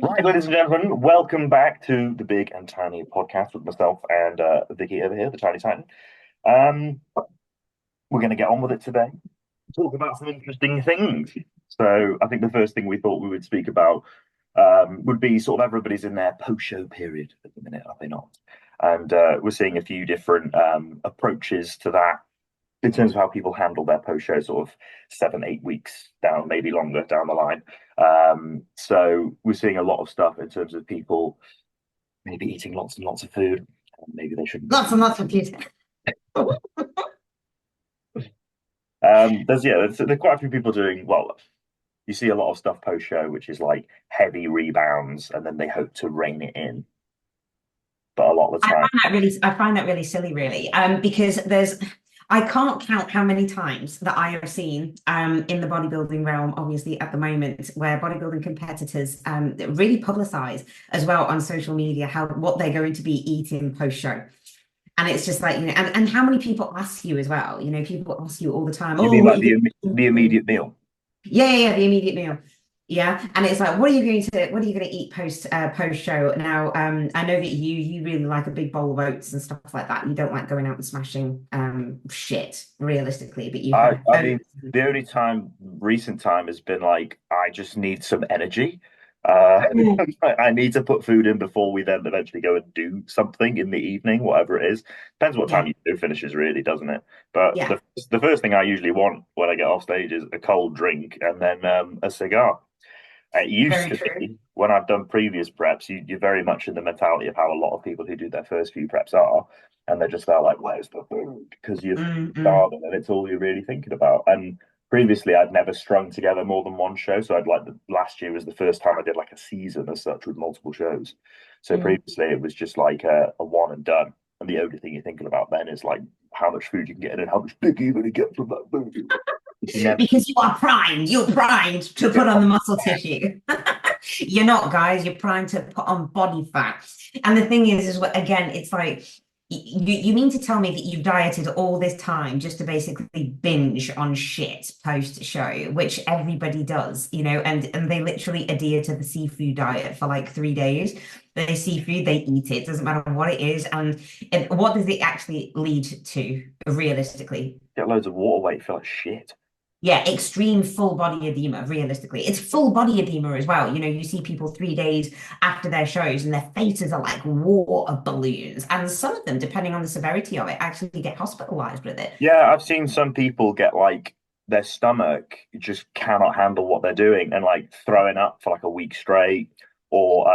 Right, ladies and gentlemen, welcome back to the Big and Tiny podcast with myself and Vicky over here, the Tiny Titan. Um, we're going to get on with it today. Talk about some interesting things. So, I think the first thing we thought we would speak about would be sort of everybody's in their post-show period at the minute, are they not? And we're seeing a few different approaches to that in terms of how people handle their post-show, sort of 7, 8 weeks down, maybe longer down the line. So we're seeing a lot of stuff in terms of people maybe eating lots and lots of food. Maybe they shouldn't be. Lots and lots of kids. There's quite a few people doing well. You see a lot of stuff post-show, which is like heavy rebounds, and then they hope to rein it in. But a lot of the time, I find that really silly, really, because I can't count how many times that I have seen in the bodybuilding realm, obviously at the moment, where bodybuilding competitors really publicize as well on social media what they're going to be eating post-show. And it's just like, and how many people ask you as well, people ask you all the time, you oh, mean what like are you the doing? immediate meal? Yeah, the immediate meal. Yeah, and it's like, what are you going to eat post show? Now, I know that you really like a big bowl of oats and stuff like that. You don't like going out and smashing shit realistically, but you I have I mean, oats. the only time recent time has been like I just need some energy. Uh, Mm, I need to put food in before we then eventually go and do something in the evening, whatever it is. Depends what time yeah, you do finishes, really, doesn't it? But yeah, the first thing I usually want when I get off stage is a cold drink and then a cigar. It used very to true. be when I've done previous preps, you're very much in the mentality of how a lot of people who do their first few preps are, and they're just there like, "Where's the food?" Because you're Mm. starving, and it's all you're really thinking about. And previously, I'd never strung together more than one show, so last year was the first time I did like a season as such with multiple shows. So Mm. previously, it was just like a one and done, and the only thing you're thinking about then is like how much food you can get in and how much bigger you're going to get from that food. You never, Because you are primed. You're primed to yeah, put on the muscle tissue. You're not, guys. You're primed to put on body fat. And the thing is again, it's like you mean to tell me that you've dieted all this time just to basically binge on shit post show, which everybody does, and they literally adhere to the seafood diet for like 3 days. They seafood, they eat it. Doesn't matter what it is, and what does it actually lead to realistically? get loads of water weight, feel like shit. Yeah, extreme full body edema, realistically. It's full body edema as well. You see people 3 days after their shows and their faces are like water balloons. And some of them, depending on the severity of it, actually get hospitalized with it. Yeah, I've seen some people get like their stomach just cannot handle what they're doing and like throwing up for like a week straight, or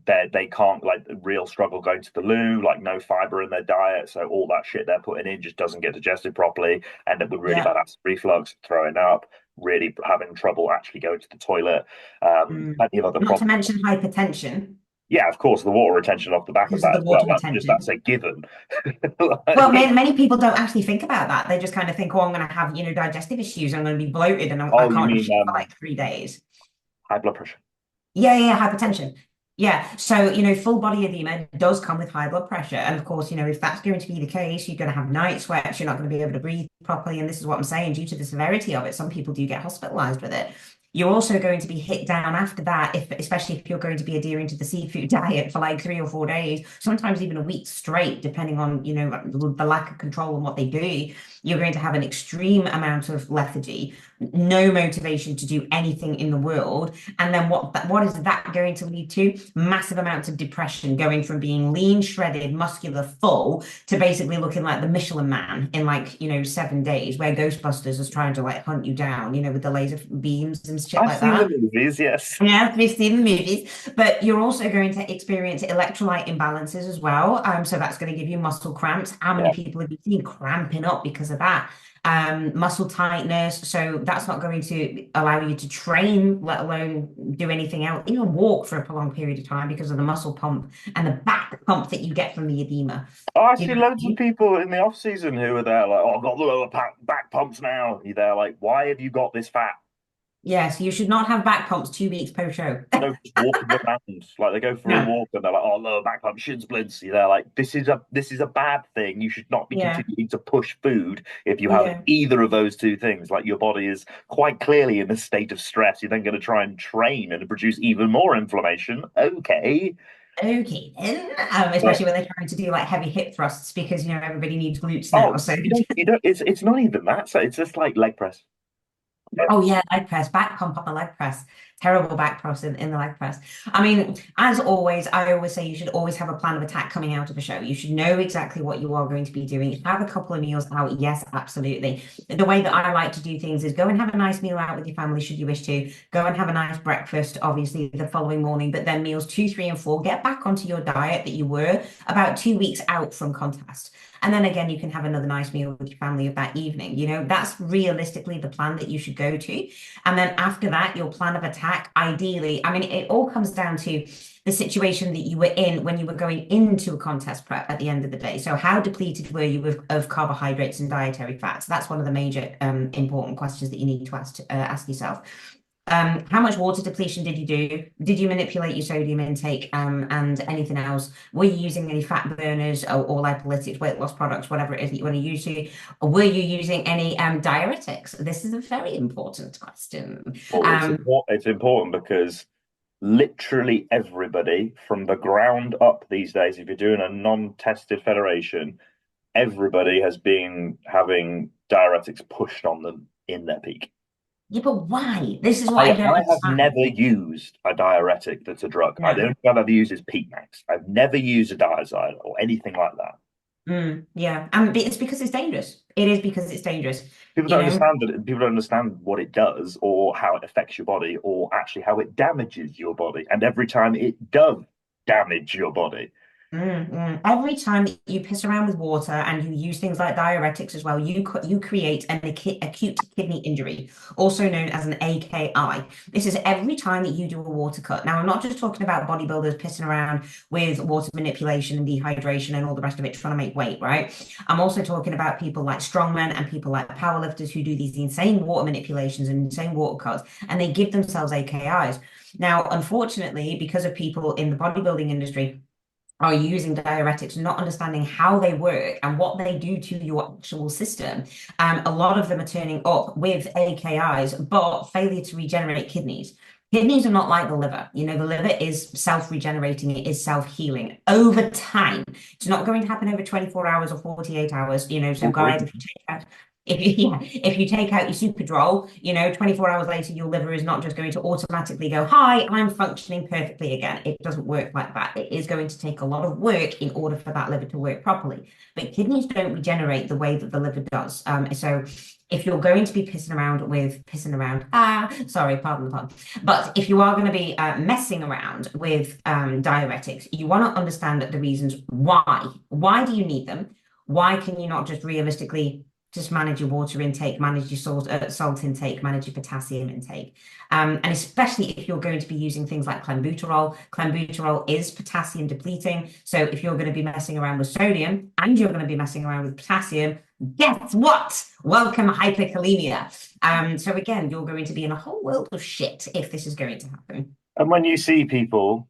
they can't like real struggle going to the loo, like no fiber in their diet, so all that shit they're putting in just doesn't get digested properly, end up with really Yeah. bad acid reflux, throwing up, really having trouble actually going to the toilet, plenty of other Not to problems. mention hypertension Yeah, of course, the water retention off the back of because of that the as well. water That's retention. a given. Well, Like, many people don't actually think about that. They just kind of think, oh, I'm going to have, digestive issues. I'm going to be bloated and I oh, you can't do mean shit for like 3 days. high blood pressure? Yeah, hypertension. Yeah. So, full body edema does come with high blood pressure. And of course, if that's going to be the case, you're going to have night sweats, you're not going to be able to breathe properly. And this is what I'm saying, due to the severity of it, some people do get hospitalized with it. You're also going to be hit down after that, especially if you're going to be adhering to the seafood diet for like 3 or 4 days, sometimes even a week straight, depending on, the lack of control on what they do. You're going to have an extreme amount of lethargy, no motivation to do anything in the world. And then what is that going to lead to? Massive amounts of depression, going from being lean, shredded, muscular, full to basically looking like the Michelin Man in like, 7 days, where Ghostbusters is trying to like hunt you down, with the laser beams and shit I've like seen the that. movies, yes. Yeah, we've seen the movies, but you're also going to experience electrolyte imbalances as well. So that's going to give you muscle cramps. How many Yeah. people have you seen cramping up because of that? Muscle tightness. So that's not going to allow you to train, let alone do anything else, even walk for a prolonged period of time because of the muscle pump and the back pump that you get from the edema. Oh, I You see know what I loads of mean? people in the off season who are there like, oh, I've got the lower back pumps now. You're there like, why have you got this fat? Yes, you should not have back pumps 2 weeks post show. No, just walking around. Like they go for a No. walk and they're like, "Oh, lower back pump, shin splints." You know, like this is a bad thing. You should not be Yeah. continuing to push food if you have Yeah. either of those two things. Like your body is quite clearly in a state of stress. You're then going to try and train and produce even more inflammation. Okay, Okay then. but Especially when they're trying to do like heavy hip thrusts because everybody needs glutes now. oh, So you don't. It's not even that. So it's just like leg press. oh yeah, leg press, back pump on the leg press. Terrible back press in the leg press. I mean, as always, I always say you should always have a plan of attack coming out of a show. You should know exactly what you are going to be doing. Have a couple of meals out. Yes, absolutely. The way that I like to do things is go and have a nice meal out with your family, should you wish to. Go and have a nice breakfast, obviously, the following morning, but then meals two, three, and four, get back onto your diet that you were about 2 weeks out from contest. And then again, you can have another nice meal with your family of that evening. That's realistically the plan that you should go to. And then after that, your plan of attack, ideally, I mean, it all comes down to the situation that you were in when you were going into a contest prep at the end of the day. So how depleted were you of carbohydrates and dietary fats? That's one of the major important questions that you need to ask yourself. How much water depletion did you do? Did you manipulate your sodium intake and anything else? Were you using any fat burners or lipolytics, weight loss products, whatever it is that you want to use? Or were you using any diuretics? This is a very important question. Well, it's important because literally everybody from the ground up these days, if you're doing a non-tested federation, everybody has been having diuretics pushed on them in their peak. Yeah, but why? This is what I, I don't I have understand. never used a diuretic that's a drug. The No. only one I've used is Peak Max. I've never used a diazide or anything like that. Yeah, and it's because it's dangerous. It is because it's dangerous. People You don't know, understand that. People don't understand what it does or how it affects your body or actually how it damages your body. And every time it does damage your body, Every time that you piss around with water and you use things like diuretics as well, you create an acute kidney injury, also known as an AKI. This is every time that you do a water cut. Now, I'm not just talking about bodybuilders pissing around with water manipulation and dehydration and all the rest of it trying to make weight, right? I'm also talking about people like strongmen and people like powerlifters who do these insane water manipulations and insane water cuts, and they give themselves AKIs. Now, unfortunately, because of people in the bodybuilding industry are using diuretics, not understanding how they work and what they do to your actual system. A lot of them are turning up with AKIs, but failure to regenerate kidneys. Kidneys are not like the liver. The liver is self-regenerating, it is self-healing over time. It's not going to happen over 24 hours or 48 hours. So guys, agreed. if you take out if you take out your Superdrol, 24 hours later, your liver is not just going to automatically go, hi, I'm functioning perfectly again. It doesn't work like that. It is going to take a lot of work in order for that liver to work properly. But kidneys don't regenerate the way that the liver does. So if you're going to be pissing around, sorry, pardon the pun. But if you are going to be messing around with diuretics, you want to understand the reasons why. Why do you need them? Why can you not just realistically just manage your water intake, manage your salt intake, manage your potassium intake. And especially if you're going to be using things like clenbuterol. Clenbuterol is potassium depleting. So if you're going to be messing around with sodium and you're going to be messing around with potassium, guess what? Welcome hyperkalemia. So again, you're going to be in a whole world of shit if this is going to happen. And when you see people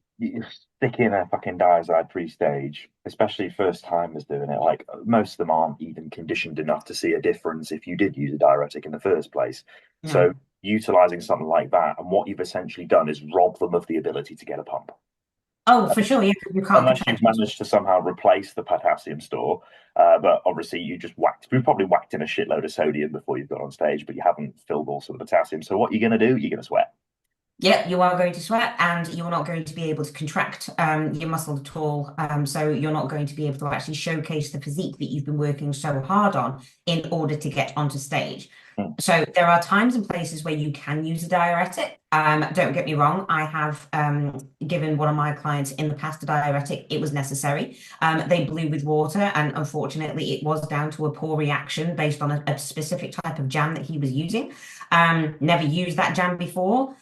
sticking a fucking diazide pre-stage, especially first timers doing it, like most of them aren't even conditioned enough to see a difference if you did use a diuretic in the first place. So No. utilizing something like that, and what you've essentially done is rob them of the ability to get a pump. Oh, for sure. Yeah, you can't Unless you've protect. managed to somehow replace the potassium store, but obviously you've probably whacked in a shitload of sodium before you've got on stage, but you haven't filled also the potassium. So what you're going to do, you're going to sweat. Yep, you are going to sweat and you're not going to be able to contract your muscle at all. So you're not going to be able to actually showcase the physique that you've been working so hard on in order to get onto stage. Hmm. So there are times and places where you can use a diuretic. Don't get me wrong, I have given one of my clients in the past a diuretic. It was necessary. They blew with water, and unfortunately, it was down to a poor reaction based on a specific type of jam that he was using. Never used that jam before.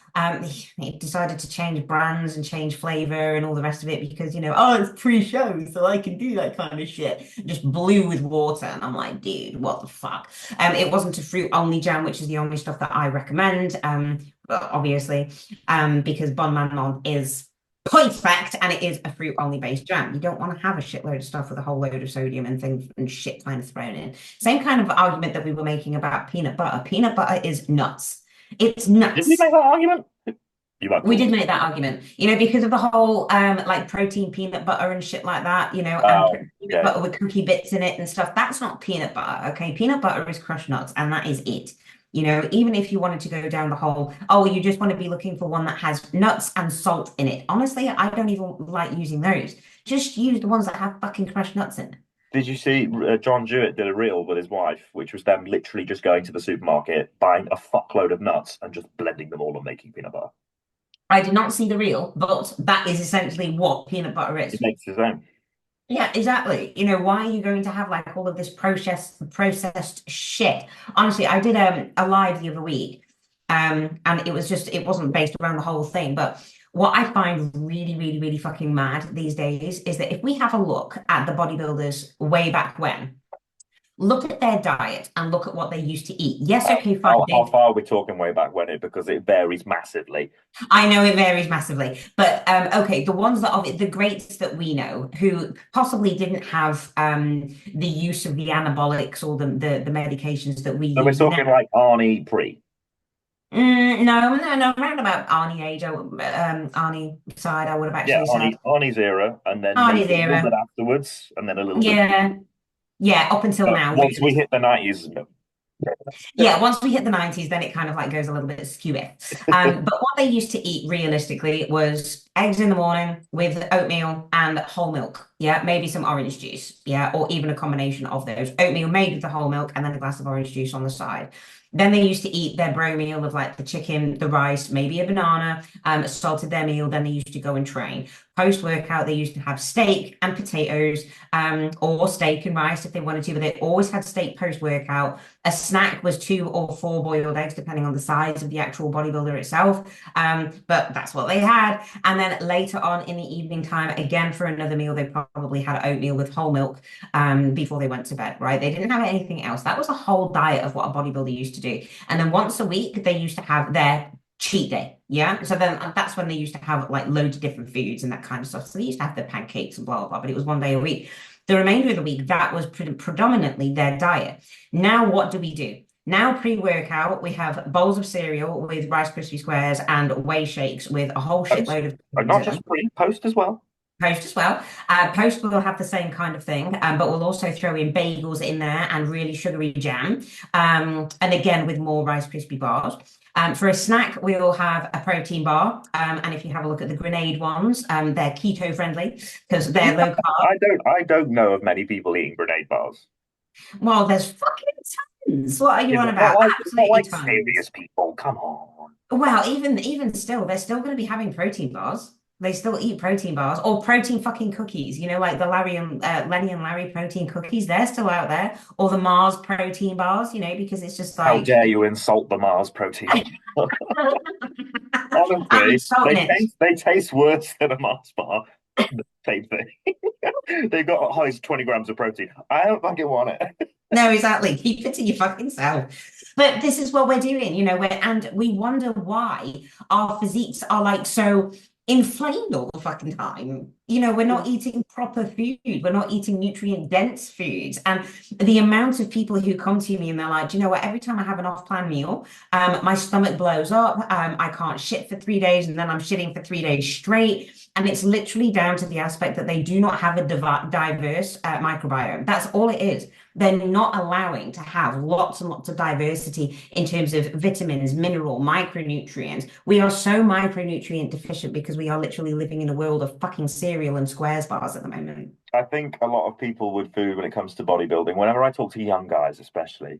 He decided to change brands and change flavor and all the rest of it because, oh, it's pre-show, so I can do that kind of shit. Just blew with water. And I'm like, dude, what the fuck? It wasn't a fruit only jam, which is the only stuff that I recommend. obviously, because Bon Manon is perfect and it is a fruit only based jam. You don't want to have a shitload of stuff with a whole load of sodium and things and shit kind of thrown in. Same kind of argument that we were making about peanut butter. Peanut butter is nuts. It's Did we nuts. make that argument? You might We talk. did make that argument, because of the whole like protein peanut butter and shit like that, and Oh, peanut yeah. butter with cookie bits in it and stuff. That's not peanut butter, okay? Peanut butter is crushed nuts, and that is it. Even if you wanted to go down the whole, oh, you just want to be looking for one that has nuts and salt in it. Honestly, I don't even like using those. Just use the ones that have fucking crushed nuts in it. Did you see John Jewett did a reel with his wife, which was them literally just going to the supermarket, buying a fuckload of nuts and just blending them all and making peanut butter? I did not see the reel, but that is essentially what peanut butter It is. makes his own. Yeah, exactly. Why are you going to have like all of this processed shit? Honestly, I did a live the other week, and it wasn't based around the whole thing, but what I find really, really, really fucking mad these days is that if we have a look at the bodybuilders way back when, look at their diet and look at what they used to eat. Yes, okay, fine. How far are we talking way back when it? Because it varies massively. I know it varies massively, but okay, the ones that of it, the greats that we know who possibly didn't have the use of the anabolics or the medications that we So we're use now. talking like Arnie pre. No, no, no, around about Arnie age, Arnie side, I would have Yeah, actually said Arnie's era, and then maybe Arnie's a little bit era. afterwards, and then a little bit. Yeah, yeah, up until But now, once we really. hit the 90s, no. Yeah, once we hit the 90s, then it kind of like goes a little bit skewy. But what they used to eat realistically was eggs in the morning with oatmeal and whole milk. Yeah, maybe some orange juice. Yeah, or even a combination of those. Oatmeal made with the whole milk and then a glass of orange juice on the side. Then they used to eat their bro meal of like the chicken, the rice, maybe a banana, salted their meal. Then they used to go and train. Post workout, they used to have steak and potatoes, or steak and rice if they wanted to, but they always had steak post workout. A snack was 2 or 4 boiled eggs, depending on the size of the actual bodybuilder itself. But that's what they had. And then later on in the evening time, again for another meal, they probably had oatmeal with whole milk before they went to bed, right? They didn't have anything else. That was a whole diet of what a bodybuilder used to do. And then once a week, they used to have their cheat day. Yeah. So then that's when they used to have like loads of different foods and that kind of stuff. So they used to have their pancakes and blah, blah, blah, but it was one day a week. The remainder of the week, that was predominantly their diet. Now, what do we do? Now, pre-workout, we have bowls of cereal with Rice Krispie Squares and whey shakes with a whole Post. shitload of things Not in them. just pre, post as well. Post as well. Post will have the same kind of thing, but we'll also throw in bagels in there and really sugary jam. And again, with more Rice Krispie bars. For a snack, we'll have a protein bar. And if you have a look at the grenade ones, they're keto friendly because they're low carb. I don't know of many people eating grenade bars. Well, there's fucking tons. What are you Is on it not about? like Absolutely serious tons. people? Come on. Well, even still, they're still going to be having protein bars. They still eat protein bars or protein fucking cookies. Like the Lenny and Larry protein cookies. They're still out there, or the Mars protein bars. Because it's just How like dare you insult the Mars protein? I'm Honestly, insulting it. they taste worse than a Mars bar. Same thing. They've got highs 20 grams of protein. I don't fucking want it. No, exactly. Keep it to your fucking self. But this is what we're doing, and we wonder why our physiques are like so inflamed all the fucking time. We're not eating proper food. We're not eating nutrient dense foods. And the amount of people who come to me and they're like, do you know what? Every time I have an off-plan meal, my stomach blows up. I can't shit for 3 days and then I'm shitting for 3 days straight. And it's literally down to the aspect that they do not have a diverse microbiome. That's all it is. They're not allowing to have lots and lots of diversity in terms of vitamins, mineral, micronutrients. We are so micronutrient deficient because we are literally living in a world of fucking cereal and squares bars at the moment. I think a lot of people with food when it comes to bodybuilding, whenever I talk to young guys, especially,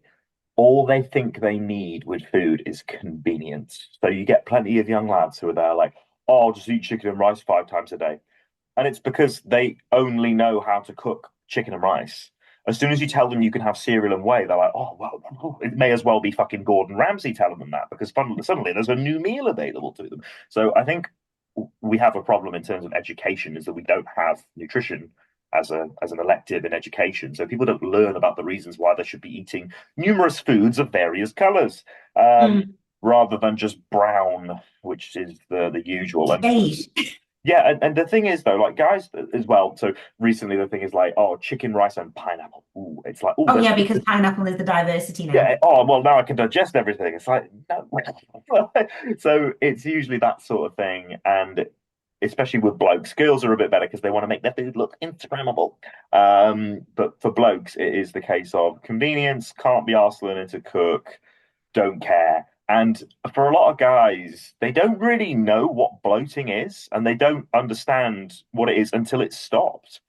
all they think they need with food is convenience. So you get plenty of young lads who are there like, oh, I'll just eat chicken and rice 5 times a day. And it's because they only know how to cook chicken and rice. As soon as you tell them you can have cereal and whey, they're like, oh, well, it may as well be fucking Gordon Ramsay telling them that because suddenly there's a new meal available to them. So I think we have a problem in terms of education is that we don't have nutrition as an elective in education. So people don't learn about the reasons why they should be eating numerous foods of various colors. Um, Mm. rather than just brown, which is the usual. And Beige. yeah, and the thing is though, like guys as well. So recently the thing is like, oh, chicken, rice, and pineapple. Ooh, it's like, oh, Oh there's yeah, because pineapple is the diversity now. yeah. Oh, well, now I can digest everything. It's like no. So it's usually that sort of thing, and especially with blokes, girls are a bit better because they want to make their food look Instagrammable. But for blokes, it is the case of convenience. Can't be arsed learning to cook. Don't care. And for a lot of guys, they don't really know what bloating is, and they don't understand what it is until it's stopped.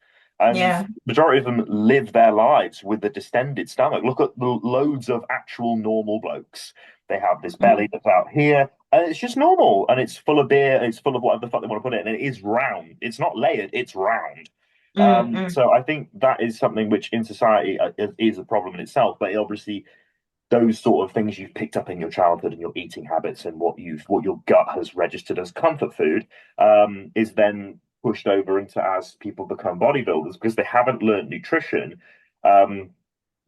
And Yeah. majority of them live their lives with a distended stomach. Look at the loads of actual normal blokes. They have this belly Mm, that's out here, and it's just normal, and it's full of beer, it's full of whatever the fuck they want to put it in, and it is round. It's not layered, it's round. mm. So I think that is something which in society is a problem in itself, but it obviously those sort of things you've picked up in your childhood and your eating habits and what your gut has registered as comfort food is then pushed over into as people become bodybuilders because they haven't learned nutrition. Um,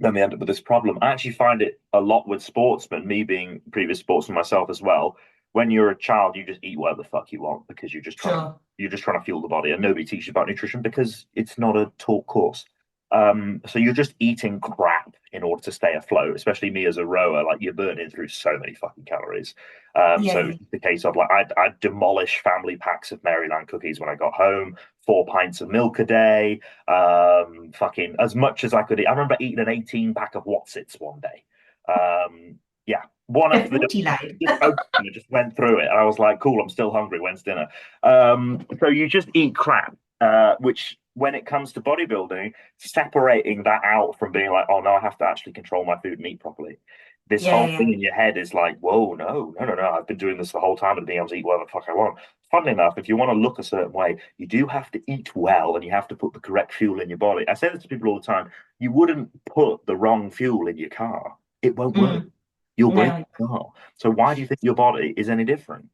then they end up with this problem. I actually find it a lot with sportsmen, me being a previous sportsman myself as well. When you're a child, you just eat whatever the fuck you want because Sure. you're just trying to fuel the body, and nobody teaches you about nutrition because it's not a taught course. So you're just eating crap in order to stay afloat, especially me as a rower. Like you're burning through so many fucking calories. So Yeah. it's the case of like I'd demolish family packs of Maryland cookies when I got home, 4 pints of milk a day, fucking as much as I could eat. I remember eating an 18 pack of Watsits one day. Yeah, one The after the fruity life. just opened and just went through it, and I was like, "Cool, I'm still hungry. When's dinner?" So you just eat crap, which when it comes to bodybuilding, separating that out from being like, "Oh no, I have to actually control my food and eat properly." This Yeah, whole yeah. thing in your head is like, "Whoa, no, no, no, no! I've been doing this the whole time and being able to eat whatever the fuck I want." Funnily enough, if you want to look a certain way, you do have to eat well and you have to put the correct fuel in your body. I say this to people all the time. You wouldn't put the wrong fuel in your car. It won't work. Mm, You'll break no. the car. So why do you think your body is any different?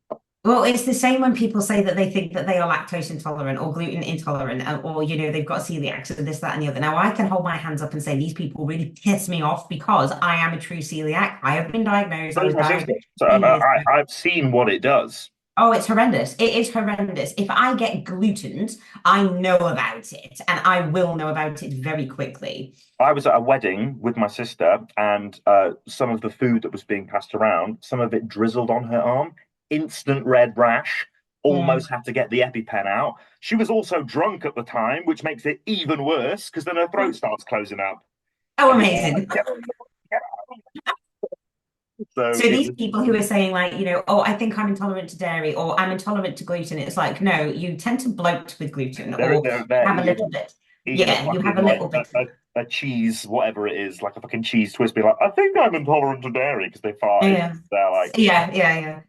Well, it's the same when people say that they think that they are lactose intolerant or gluten intolerant, or they've got celiac, so this, that, and the other. Now, I can hold my hands up and say these people really piss me off because I am a true celiac. I have been diagnosed. I So is was my sister. diagnosed So 3 years ago. I've seen what it does. Oh, it's horrendous. It is horrendous. If I get glutened, I know about it, and I will know about it very quickly. I was at a wedding with my sister, and some of the food that was being passed around, some of it drizzled on her arm, instant red rash. Mm. Almost had to get the EpiPen out. She was also drunk at the time, which makes it even worse because then her throat starts closing up, Oh, and you're like, amazing. "Get out." So So it these was people who are saying like, oh, I think I'm intolerant to dairy or I'm intolerant to gluten, it's like, no, you tend to bloat with gluten or they're have a little bit. eating a Yeah, you have fucking a like little bit. a cheese, whatever it is, like a fucking cheese twist. Be like, I think I'm intolerant to dairy because they farted. Yeah. They're like, Yeah.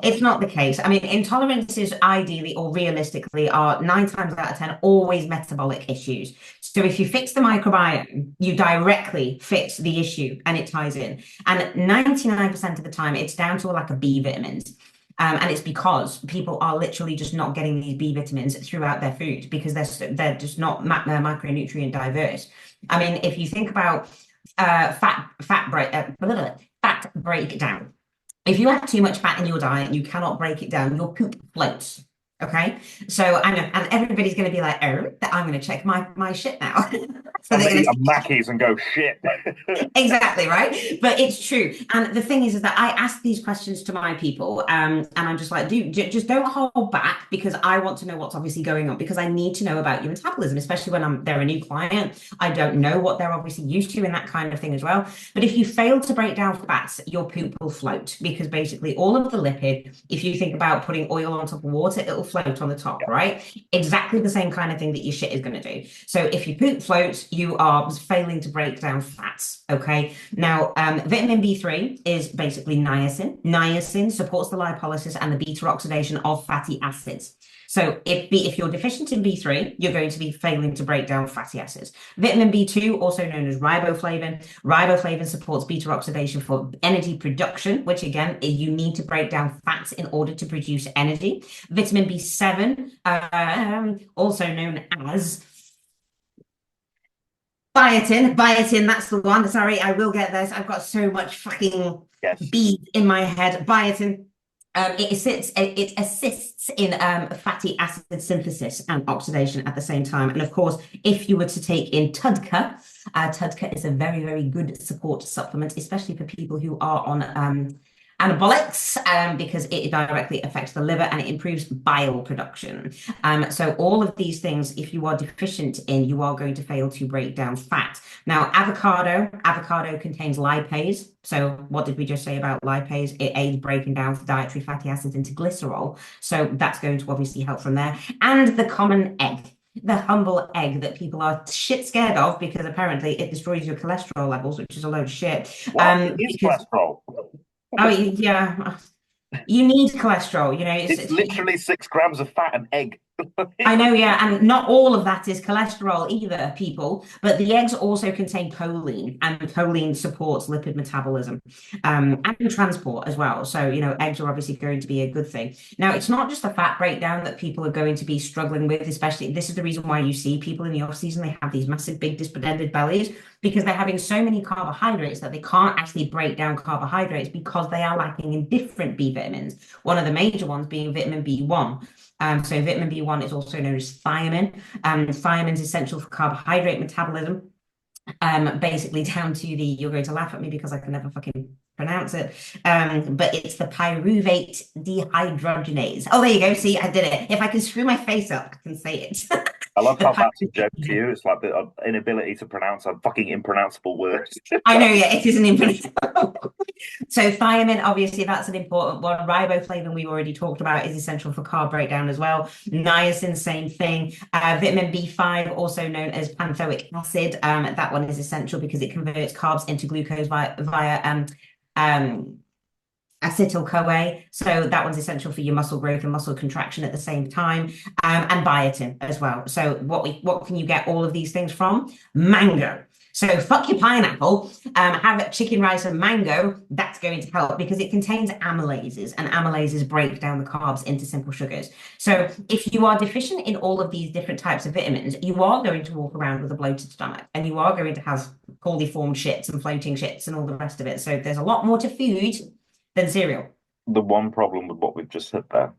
It's not the case. I mean, intolerances ideally or realistically are 9 times out of 10 always metabolic issues. So if you fix the microbiome, you directly fix the issue and it ties in. And 99% of the time, it's down to a lack of B vitamins. And it's because people are literally just not getting these B vitamins throughout their food because they're just not micronutrient diverse. I mean, if you think about fat breakdown. If you have too much fat in your diet and you cannot break it down, your poop floats. Okay. So I know, and everybody's going to be like, oh, I'm going to check my shit now. So and they're they going eat a to Mackies and go shit. exactly right. But it's true. And the thing is that I ask these questions to my people, and I'm just like, dude, just don't hold back because I want to know what's obviously going on because I need to know about your metabolism, especially when they're a new client. I don't know what they're obviously used to and that kind of thing as well. But if you fail to break down fats, your poop will float because basically all of the lipid, if you think about putting oil on top of water, it'll float on the top, right? Exactly the same kind of thing that your shit is going to do. So if your poop floats, you are failing to break down fats. Okay. Now, vitamin B3 is basically niacin. Niacin supports the lipolysis and the beta oxidation of fatty acids. So if you're deficient in B3, you're going to be failing to break down fatty acids. Vitamin B2, also known as riboflavin. Riboflavin supports beta oxidation for energy production, which again, you need to break down fats in order to produce energy. Vitamin B7, also known as Biotin, that's the one. Sorry, I will get this. I've got so much fucking Yes. beads in my head. Biotin. It assists in fatty acid synthesis and oxidation at the same time. And of course, if you were to take in TUDCA is a very, very good support supplement, especially for people who are on anabolics, because it directly affects the liver and it improves bile production. So all of these things, if you are deficient in, you are going to fail to break down fat. Now, avocado contains lipase. So what did we just say about lipase? It aids breaking down dietary fatty acids into glycerol. So that's going to obviously help from there. And the common egg. The humble egg that people are shit scared of because apparently it destroys your cholesterol levels, which is a load of shit. What is Because cholesterol? oh yeah, you need cholesterol. It's literally 6 grams of fat an egg. I know, yeah, and not all of that is cholesterol either, people. But the eggs also contain choline, and choline supports lipid metabolism, and transport as well. So, eggs are obviously going to be a good thing. Now, it's not just the fat breakdown that people are going to be struggling with, especially this is the reason why you see people in the off season, they have these massive, big, distended bellies because they're having so many carbohydrates that they can't actually break down carbohydrates because they are lacking in different B vitamins. One of the major ones being vitamin B1. So vitamin B1 is also known as thiamine. Thiamine is essential for carbohydrate metabolism. Basically down to you're going to laugh at me because I can never fucking pronounce it. But it's the pyruvate dehydrogenase. Oh, there you go. See, I did it. If I can screw my face up, I can say it. I love how that's a joke to you. It's like the inability to pronounce a fucking impronounceable word. I know, yeah, it is an impronounceable. So thiamine, obviously, that's an important one. Riboflavin, we already talked about, is essential for carb breakdown as well. Niacin, same thing. Vitamin B5, also known as panthoic acid. That one is essential because it converts carbs into glucose via acetyl-CoA. So that one's essential for your muscle growth and muscle contraction at the same time. And biotin as well. So what can you get all of these things from? Mango. So fuck your pineapple, have chicken rice and mango. That's going to help because it contains amylases, and amylases break down the carbs into simple sugars. So if you are deficient in all of these different types of vitamins, you are going to walk around with a bloated stomach, and you are going to have poorly formed shits and floating shits and all the rest of it. So there's a lot more to food than cereal. The one problem with what we've just said there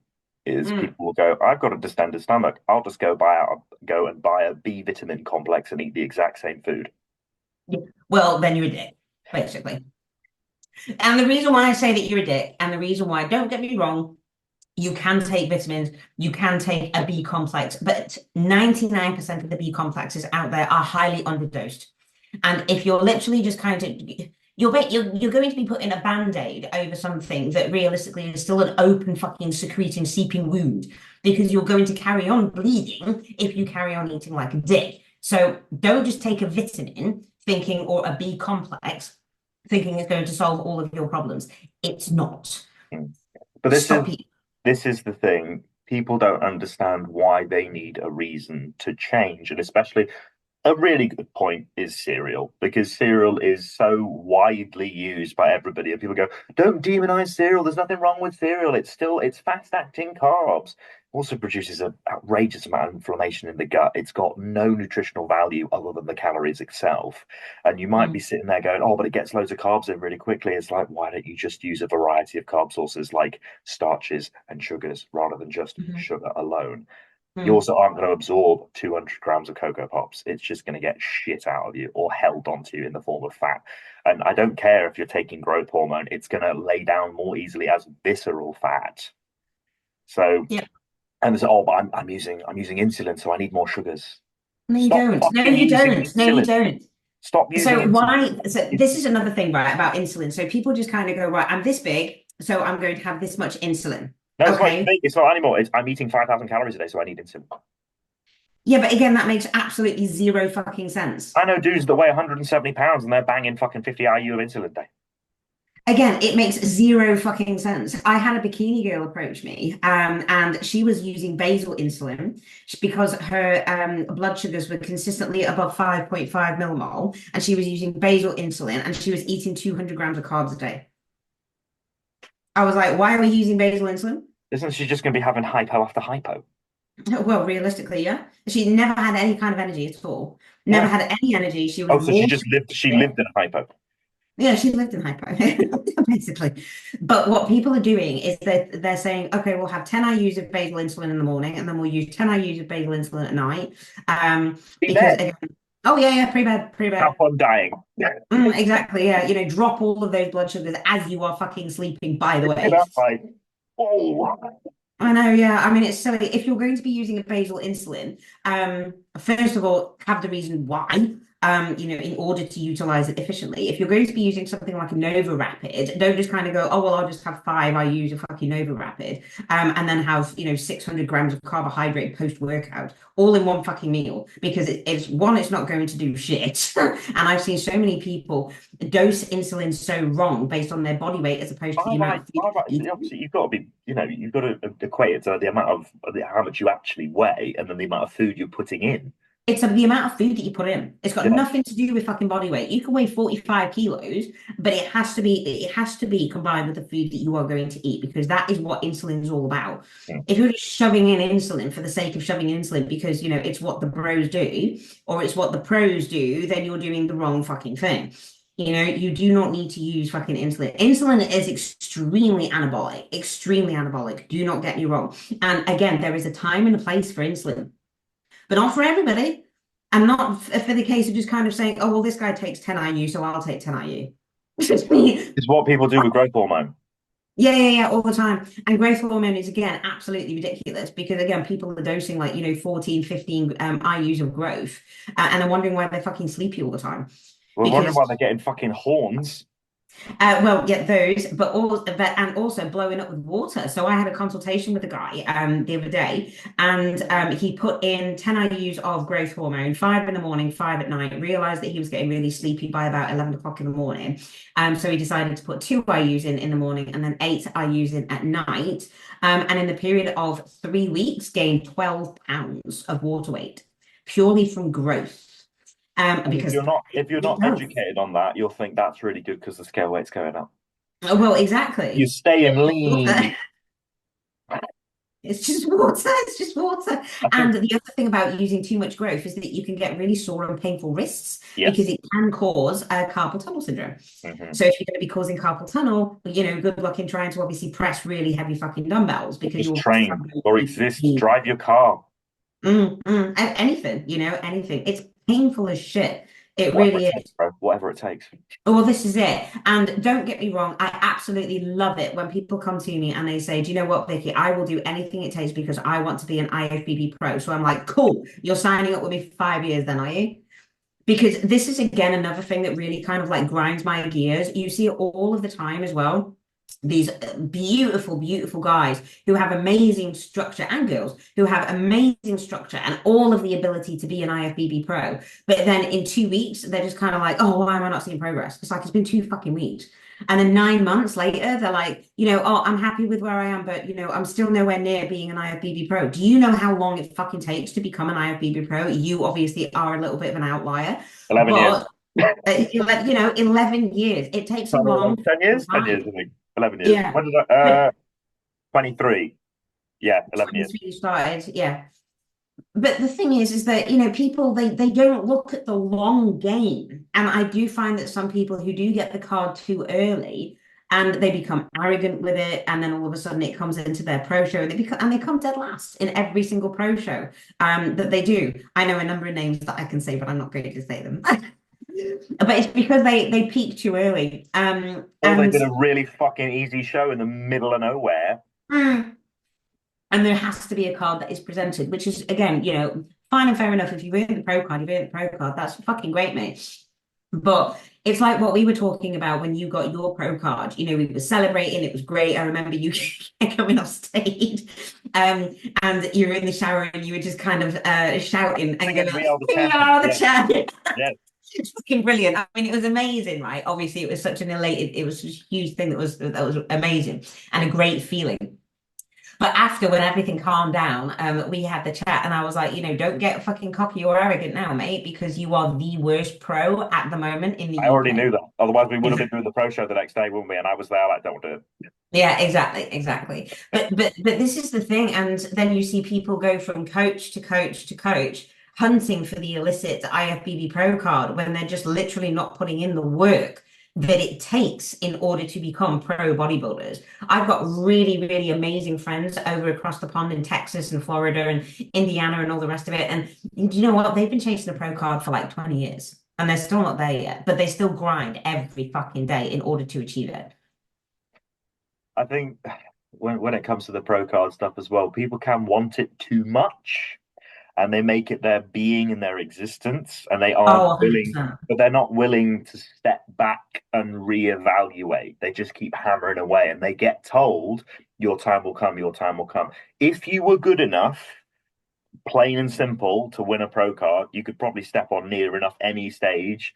is people will go, I've got a distended stomach. I'll just go and buy a B vitamin complex and eat the exact same food. Well, then you're a dick, basically. And the reason why I say that you're a dick, and the reason why, don't get me wrong, you can take vitamins, you can take a B complex, but 99% of the B complexes out there are highly underdosed. And if you're literally just kind of, you're going to be putting a band-aid over something that realistically is still an open fucking secreting seeping wound because you're going to carry on bleeding if you carry on eating like a dick. So don't just take a vitamin thinking, or a B complex thinking it's going to solve all of your problems. It's not. But this is the thing. People don't understand why they need a reason to change, and especially a really good point is cereal, because cereal is so widely used by everybody, and people go, don't demonize cereal, there's nothing wrong with cereal, it's fast acting carbs. Also produces an outrageous amount of inflammation in the gut. It's got no nutritional value other than the calories itself. And you might be sitting there going, oh, but it gets loads of carbs in really quickly. It's like, why don't you just use a variety of carb sources like starches and sugars rather than just sugar alone? You also aren't going to absorb 200 grams of Cocoa Pops. It's just going to get shit out of you or held onto you in the form of fat. And I don't care if you're taking growth hormone, it's going to lay down more easily as visceral fat. So, yeah. And it's, oh, but I'm using insulin, so I need more sugars. No, you don't. No, you don't. No, you don't. Stop using insulin. So this is another thing, right, about insulin. So people just kind of go, right, I'm this big, so I'm going to have this much insulin. No, it's okay. It's not anymore. I'm eating 5,000 calories a day, so I need insulin. Yeah, but again, that makes absolutely zero fucking sense. I know dudes that weigh 170 pounds and they're banging fucking 50 IU of insulin a day. Again, it makes zero fucking sense. I had a bikini girl approach me, and she was using basal insulin because her blood sugars were consistently above 5.5 millimole, and she was using basal insulin, and she was eating 200 grams of carbs a day. I was like, why are we using basal insulin? Isn't she just going to be having hypo after hypo? Well, realistically, yeah. She never had any kind of energy at all. Never Yeah. had any energy. She was Oh, so she water. just lived. She lived in a hypo. Yeah, she lived in hypo, basically. But what people are doing is that they're saying, okay, we'll have 10 IUs of basal insulin in the morning, and then we'll use 10 IUs of basal insulin at night. Be Because dead. again, oh yeah, yeah, pre-bed, Have pre-bed. fun dying. Exactly, yeah. Drop all of those blood sugars as you are fucking sleeping, by the And way. I'm like, oh, I know, yeah. I mean, it's silly. If you're going to be using a basal insulin, first of all, have the reason why, in order to utilize it efficiently. If you're going to be using something like a Nova Rapid, don't just kind of go, oh, well, I'll just have five. I use a fucking Nova Rapid, and then have, 600 grams of carbohydrate post-workout all in one fucking meal because it's one, it's not going to do shit. And I've seen so many people dose insulin so wrong based on their body weight as opposed to the amount of food all right. they're So eating. obviously, you've got to be, you've got to equate it to the amount of how much you actually weigh, and then the amount of food you're putting in. It's the amount of food that you put in. It's got Yeah. nothing to do with fucking body weight. You can weigh 45 kilos, but it has to be combined with the food that you are going to eat because that is what insulin is all about. Hmm. If you're just shoving in insulin for the sake of shoving insulin because it's what the bros do or it's what the pros do, then you're doing the wrong fucking thing. You do not need to use fucking insulin. Insulin is extremely anabolic, extremely anabolic. Do not get me wrong. And again, there is a time and a place for insulin but not for everybody. And not for the case of just kind of saying, oh, well, this guy takes 10 IU, so I'll take 10 IU. It's what people do with growth hormone. Yeah, yeah, yeah, all the time. And growth hormone is, again, absolutely ridiculous because, again, people are dosing like, 14, 15 IUs of growth. And I'm wondering why they're fucking sleepy all the time. We're wondering Because why they're getting fucking horns. well, yeah, those, and also blowing up with water. So I had a consultation with a guy the other day, and he put in 10 IUs of growth hormone, five in the morning, five at night. Realized that he was getting really sleepy by about 11 o'clock in the morning, so he decided to put two IUs in the morning and then eight IUs in at night. And in the period of 3 weeks, gained 12 pounds of water weight purely from growth. And if Because you're not if you're it not does. educated on that, you'll think that's really good because the scale weight's going up. Well, You're exactly. staying lean. It's just water. It's just water. I And think the other thing about using too much growth is that you can get really sore and painful wrists because yes. it can cause carpal tunnel syndrome. Hmm. So if you're going to be causing carpal tunnel, good luck in trying to obviously press really heavy fucking dumbbells Or because just you'll train or exist. Drive your car. anything, anything. It's painful as shit. It Whatever it really takes, is. bro. Whatever it takes. Well, this is it. And don't get me wrong, I absolutely love it when people come to me and they say, do you know what, Vicky? I will do anything it takes because I want to be an IFBB pro. So I'm like, cool, you're signing up with me for 5 years then, are you? Because this is again another thing that really kind of like grinds my gears. You see it all of the time as well. These beautiful, beautiful guys who have amazing structure and girls who have amazing structure and all of the ability to be an IFBB pro. But then in 2 weeks, they're just kind of like, oh, why am I not seeing progress? It's like it's been 2 fucking weeks. And then 9 months later, they're like, oh, I'm happy with where I am, but I'm still nowhere near being an IFBB pro. Do you know how long it fucking takes to become an IFBB pro? You obviously are a little bit of an outlier, 11 years. but 11 years. It takes a long 10 years? 10 years, time. I think. 11 years. Yeah. When did I 23. Yeah, 11 years. 23 started, yeah. But the thing is that people they don't look at the long game, and I do find that some people who do get the card too early and they become arrogant with it, and then all of a sudden it comes into their pro show and they come dead last in every single pro show that they do. I know a number of names that I can say, but I'm not going to say them. But it's because they peak too early. Or they And did a really fucking easy show in the middle of nowhere. mm, and there has to be a card that is presented, which is again, fine and fair enough. If you've earned the pro card, you've earned the pro card. That's fucking great, mate. But it's like what we were talking about when you got your pro card. We were celebrating. It was great. I remember you coming off stage, and you were in the shower and you were just kind of shouting and Singing going, We Are the "We Champions. are the Yeah, champions." yeah. It's fucking brilliant. I mean, it was amazing, right? Obviously, it was such an elated, it was such a huge thing that was amazing and a great feeling. But after, when everything calmed down, we had the chat, and I was like, don't get fucking cocky or arrogant now, mate, because you are the worst pro at the moment in the I already UK. knew that. Otherwise, we would have been doing the pro show the next day, wouldn't we? And I was there, like, don't do it. Yeah, exactly. But this is the thing, and then you see people go from coach to coach to coach, hunting for the illicit IFBB Pro card when they're just literally not putting in the work that it takes in order to become pro bodybuilders. I've got really, really amazing friends over across the pond in Texas and Florida and Indiana and all the rest of it. And you know what? They've been chasing the pro card for like 20 years and they're still not there yet, but they still grind every fucking day in order to achieve it. I think when it comes to the pro card stuff as well, people can want it too much and they make it their being and their existence, and they aren't Oh, willing, 100%. but they're not willing to step back and reevaluate. They just keep hammering away and they get told, your time will come, your time will come. If you were good enough, plain and simple, to win a pro card, you could probably step on near enough any stage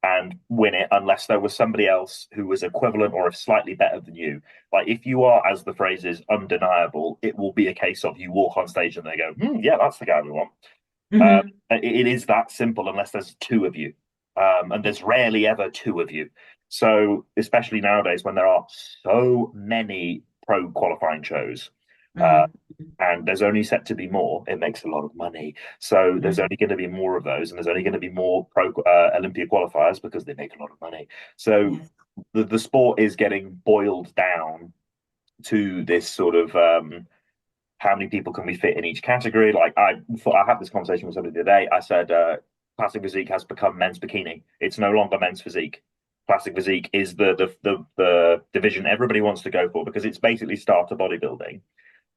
and win it, unless there was somebody else who was equivalent or slightly better than you. Like, if you are, as the phrase is, undeniable, it will be a case of you walk on stage and they go, yeah, that's the guy we want. Hmm. It is that simple, unless there's two of you. And there's rarely ever two of you. So, especially nowadays when there are so many pro qualifying shows, uh, Hmm. and there's only set to be more, it makes a lot of money. So there's Hmm. only going to be more of those, and there's only going to be more pro Olympia qualifiers because they make a lot of money. So Yes. the sport is getting boiled down to this sort of how many people can we fit in each category. Like I had this conversation with somebody the other day. I said classic physique has become men's bikini. It's no longer men's physique. Classic physique is the division everybody wants to go for because it's basically starter bodybuilding,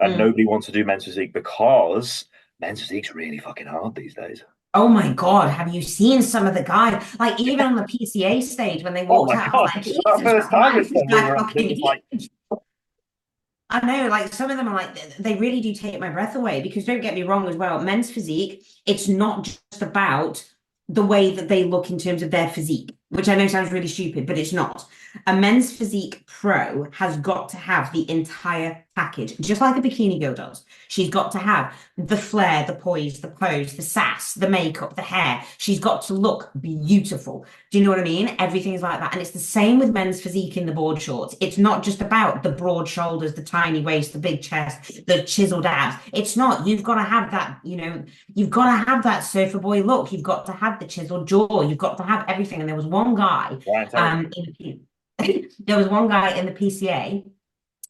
and Mm. nobody wants to do men's physique because men's physique's really fucking hard these days. Oh my God, have you seen some of the guys? Like even on the PCA stage when they Oh walked my out, I was god, like, that Jesus first time with Christ, this them, we guy were it fucking was like, huge. I know, like some of them are like they really do take my breath away because don't get me wrong as well, men's physique, it's not just about the way that they look in terms of their physique, which I know sounds really stupid, but it's not. A men's physique pro has got to have the entire package, just like a bikini girl does. She's got to have the flair, the poise, the pose, the sass, the makeup, the hair. She's got to look beautiful. Do you know what I mean? Everything is like that. And it's the same with men's physique in the board shorts. It's not just about the broad shoulders, the tiny waist, the big chest, the chiseled abs. It's not. You've got to have that, you've got to have that surfer boy look. You've got to have the chiseled jaw. You've got to have everything. And there was one guy, Ryan Terry. there was one guy in the PCA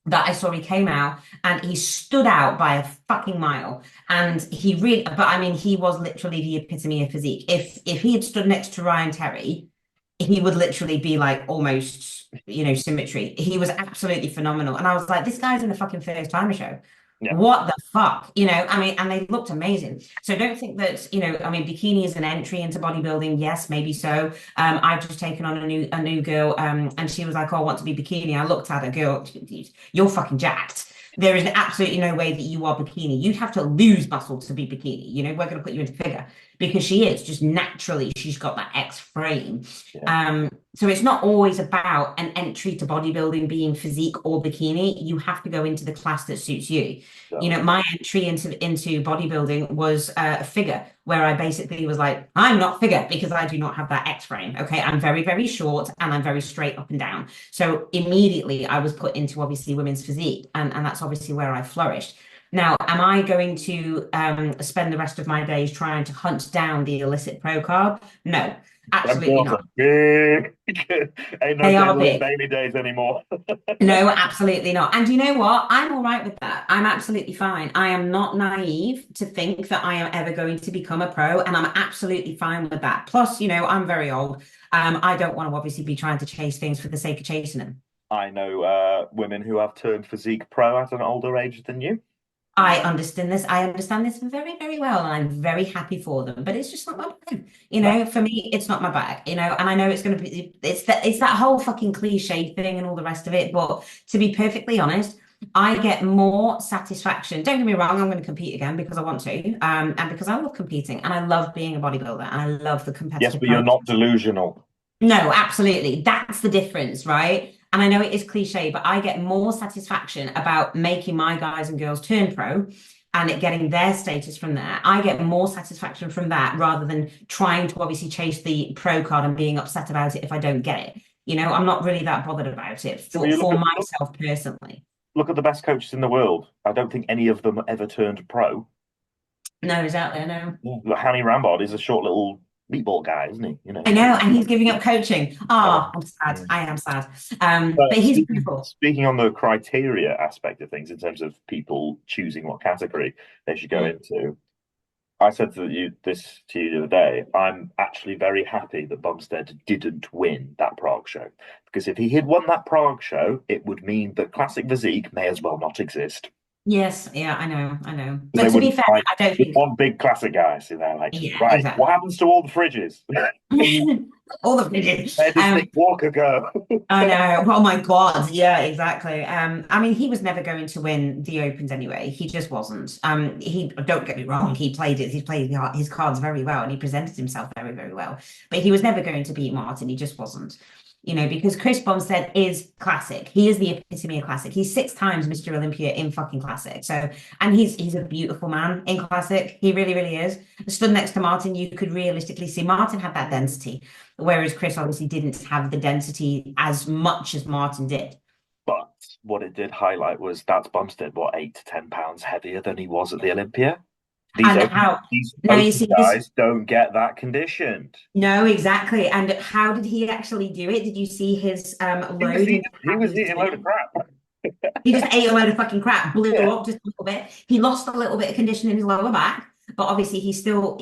that I saw. He came out and he stood out by a fucking mile. And he really, but I mean, he was literally the epitome of physique. If he had stood next to Ryan Terry, he would literally be like almost, symmetry. He was absolutely phenomenal. And I was like, this guy's in the fucking first timer show. Yeah. What the fuck? I mean, and they looked amazing. So don't think that, I mean, bikini is an entry into bodybuilding. Yes, maybe so. I've just taken on a new girl, and she was like, oh, I want to be bikini. I looked at her, girl, you're fucking jacked. There is absolutely no way that you are bikini. You'd have to lose muscle to be bikini. We're going to put you into figure because she is just naturally, she's got that X frame. Yeah. So it's not always about an entry to bodybuilding being physique or bikini. You have to go into the class that suits you. So, My entry into bodybuilding was a figure where I basically was like, I'm not figure because I do not have that X frame. Okay, I'm very, very short and I'm very straight up and down. So immediately I was put into obviously women's physique, and that's obviously where I flourished. Now, am I going to spend the rest of my days trying to hunt down the illicit pro carb? No, them absolutely girls not. are big. Ain't no They are Daryl and big. Bailey days anymore. No, absolutely not. And you know what? I'm all right with that. I'm absolutely fine. I am not naive to think that I am ever going to become a pro, and I'm absolutely fine with that. Plus, I'm very old. I don't want to obviously be trying to chase things for the sake of chasing them. I know women who have turned physique pro at an older age than you. I understand this. I understand this very, very well, and I'm very happy for them. But it's just not my bag. No, For me, it's not my bag. And I know it's going to be. It's that whole fucking cliche thing and all the rest of it. But to be perfectly honest, I get more satisfaction. Don't get me wrong. I'm going to compete again because I want to, and because I love competing and I love being a bodybuilder and I love the yes, competitive but you're process. not delusional. No, absolutely. That's the difference, right? And I know it is cliche, but I get more satisfaction about making my guys and girls turn pro and it getting their status from there. I get more satisfaction from that rather than trying to obviously chase the pro card and being upset about it if I don't get it. I'm not really that bothered about it But for, you for myself personally. look at the best coaches in the world. I don't think any of them ever turned pro. No, exactly. I know. Yeah. Like Hani Rambod is a short little meatball guy, isn't he? I know, and he's giving up coaching. Uh, Ah, I'm sad. yeah. I am sad. But But he's speaking beautiful. speaking on the criteria aspect of things in terms of people choosing what category they should go Mm. into, I said to you the other day, I'm actually very happy that Bumstead didn't win that Prague show. Because if he had won that Prague show, it would mean that classic physique may as well not exist. Yes, yeah, I know, I know. Because they But to be wouldn't fair, like I don't just think. one big classic guy sitting there like, Yeah, right, what exactly. happens to all the fridges? All the fridges. Where does Nick Walker go? I know. Oh my God. Yeah, exactly. I mean, he was never going to win the Opens anyway. He just wasn't. He don't get me wrong, he played his cards very well and he presented himself very, very well. But he was never going to beat Martin. He just wasn't. Because Chris Bumstead is classic. He is the epitome of classic. He's 6 times Mr. Olympia in fucking classic. So, and he's a beautiful man in classic. He really, really is. Stood next to Martin, you could realistically see Martin had that density. Whereas Chris obviously didn't have the density as much as Martin did. But what it did highlight was that's Bumstead, what, 8 to 10 pounds heavier than he was at the Olympia? And how, These now you open see this, guys don't get that conditioned. no, exactly. And how did he actually do it? Did you see his load and He how he was was eating a doing load of it? crap. He just ate a load of fucking crap, blew Yeah. up just a little bit. He lost a little bit of condition in his lower back, but obviously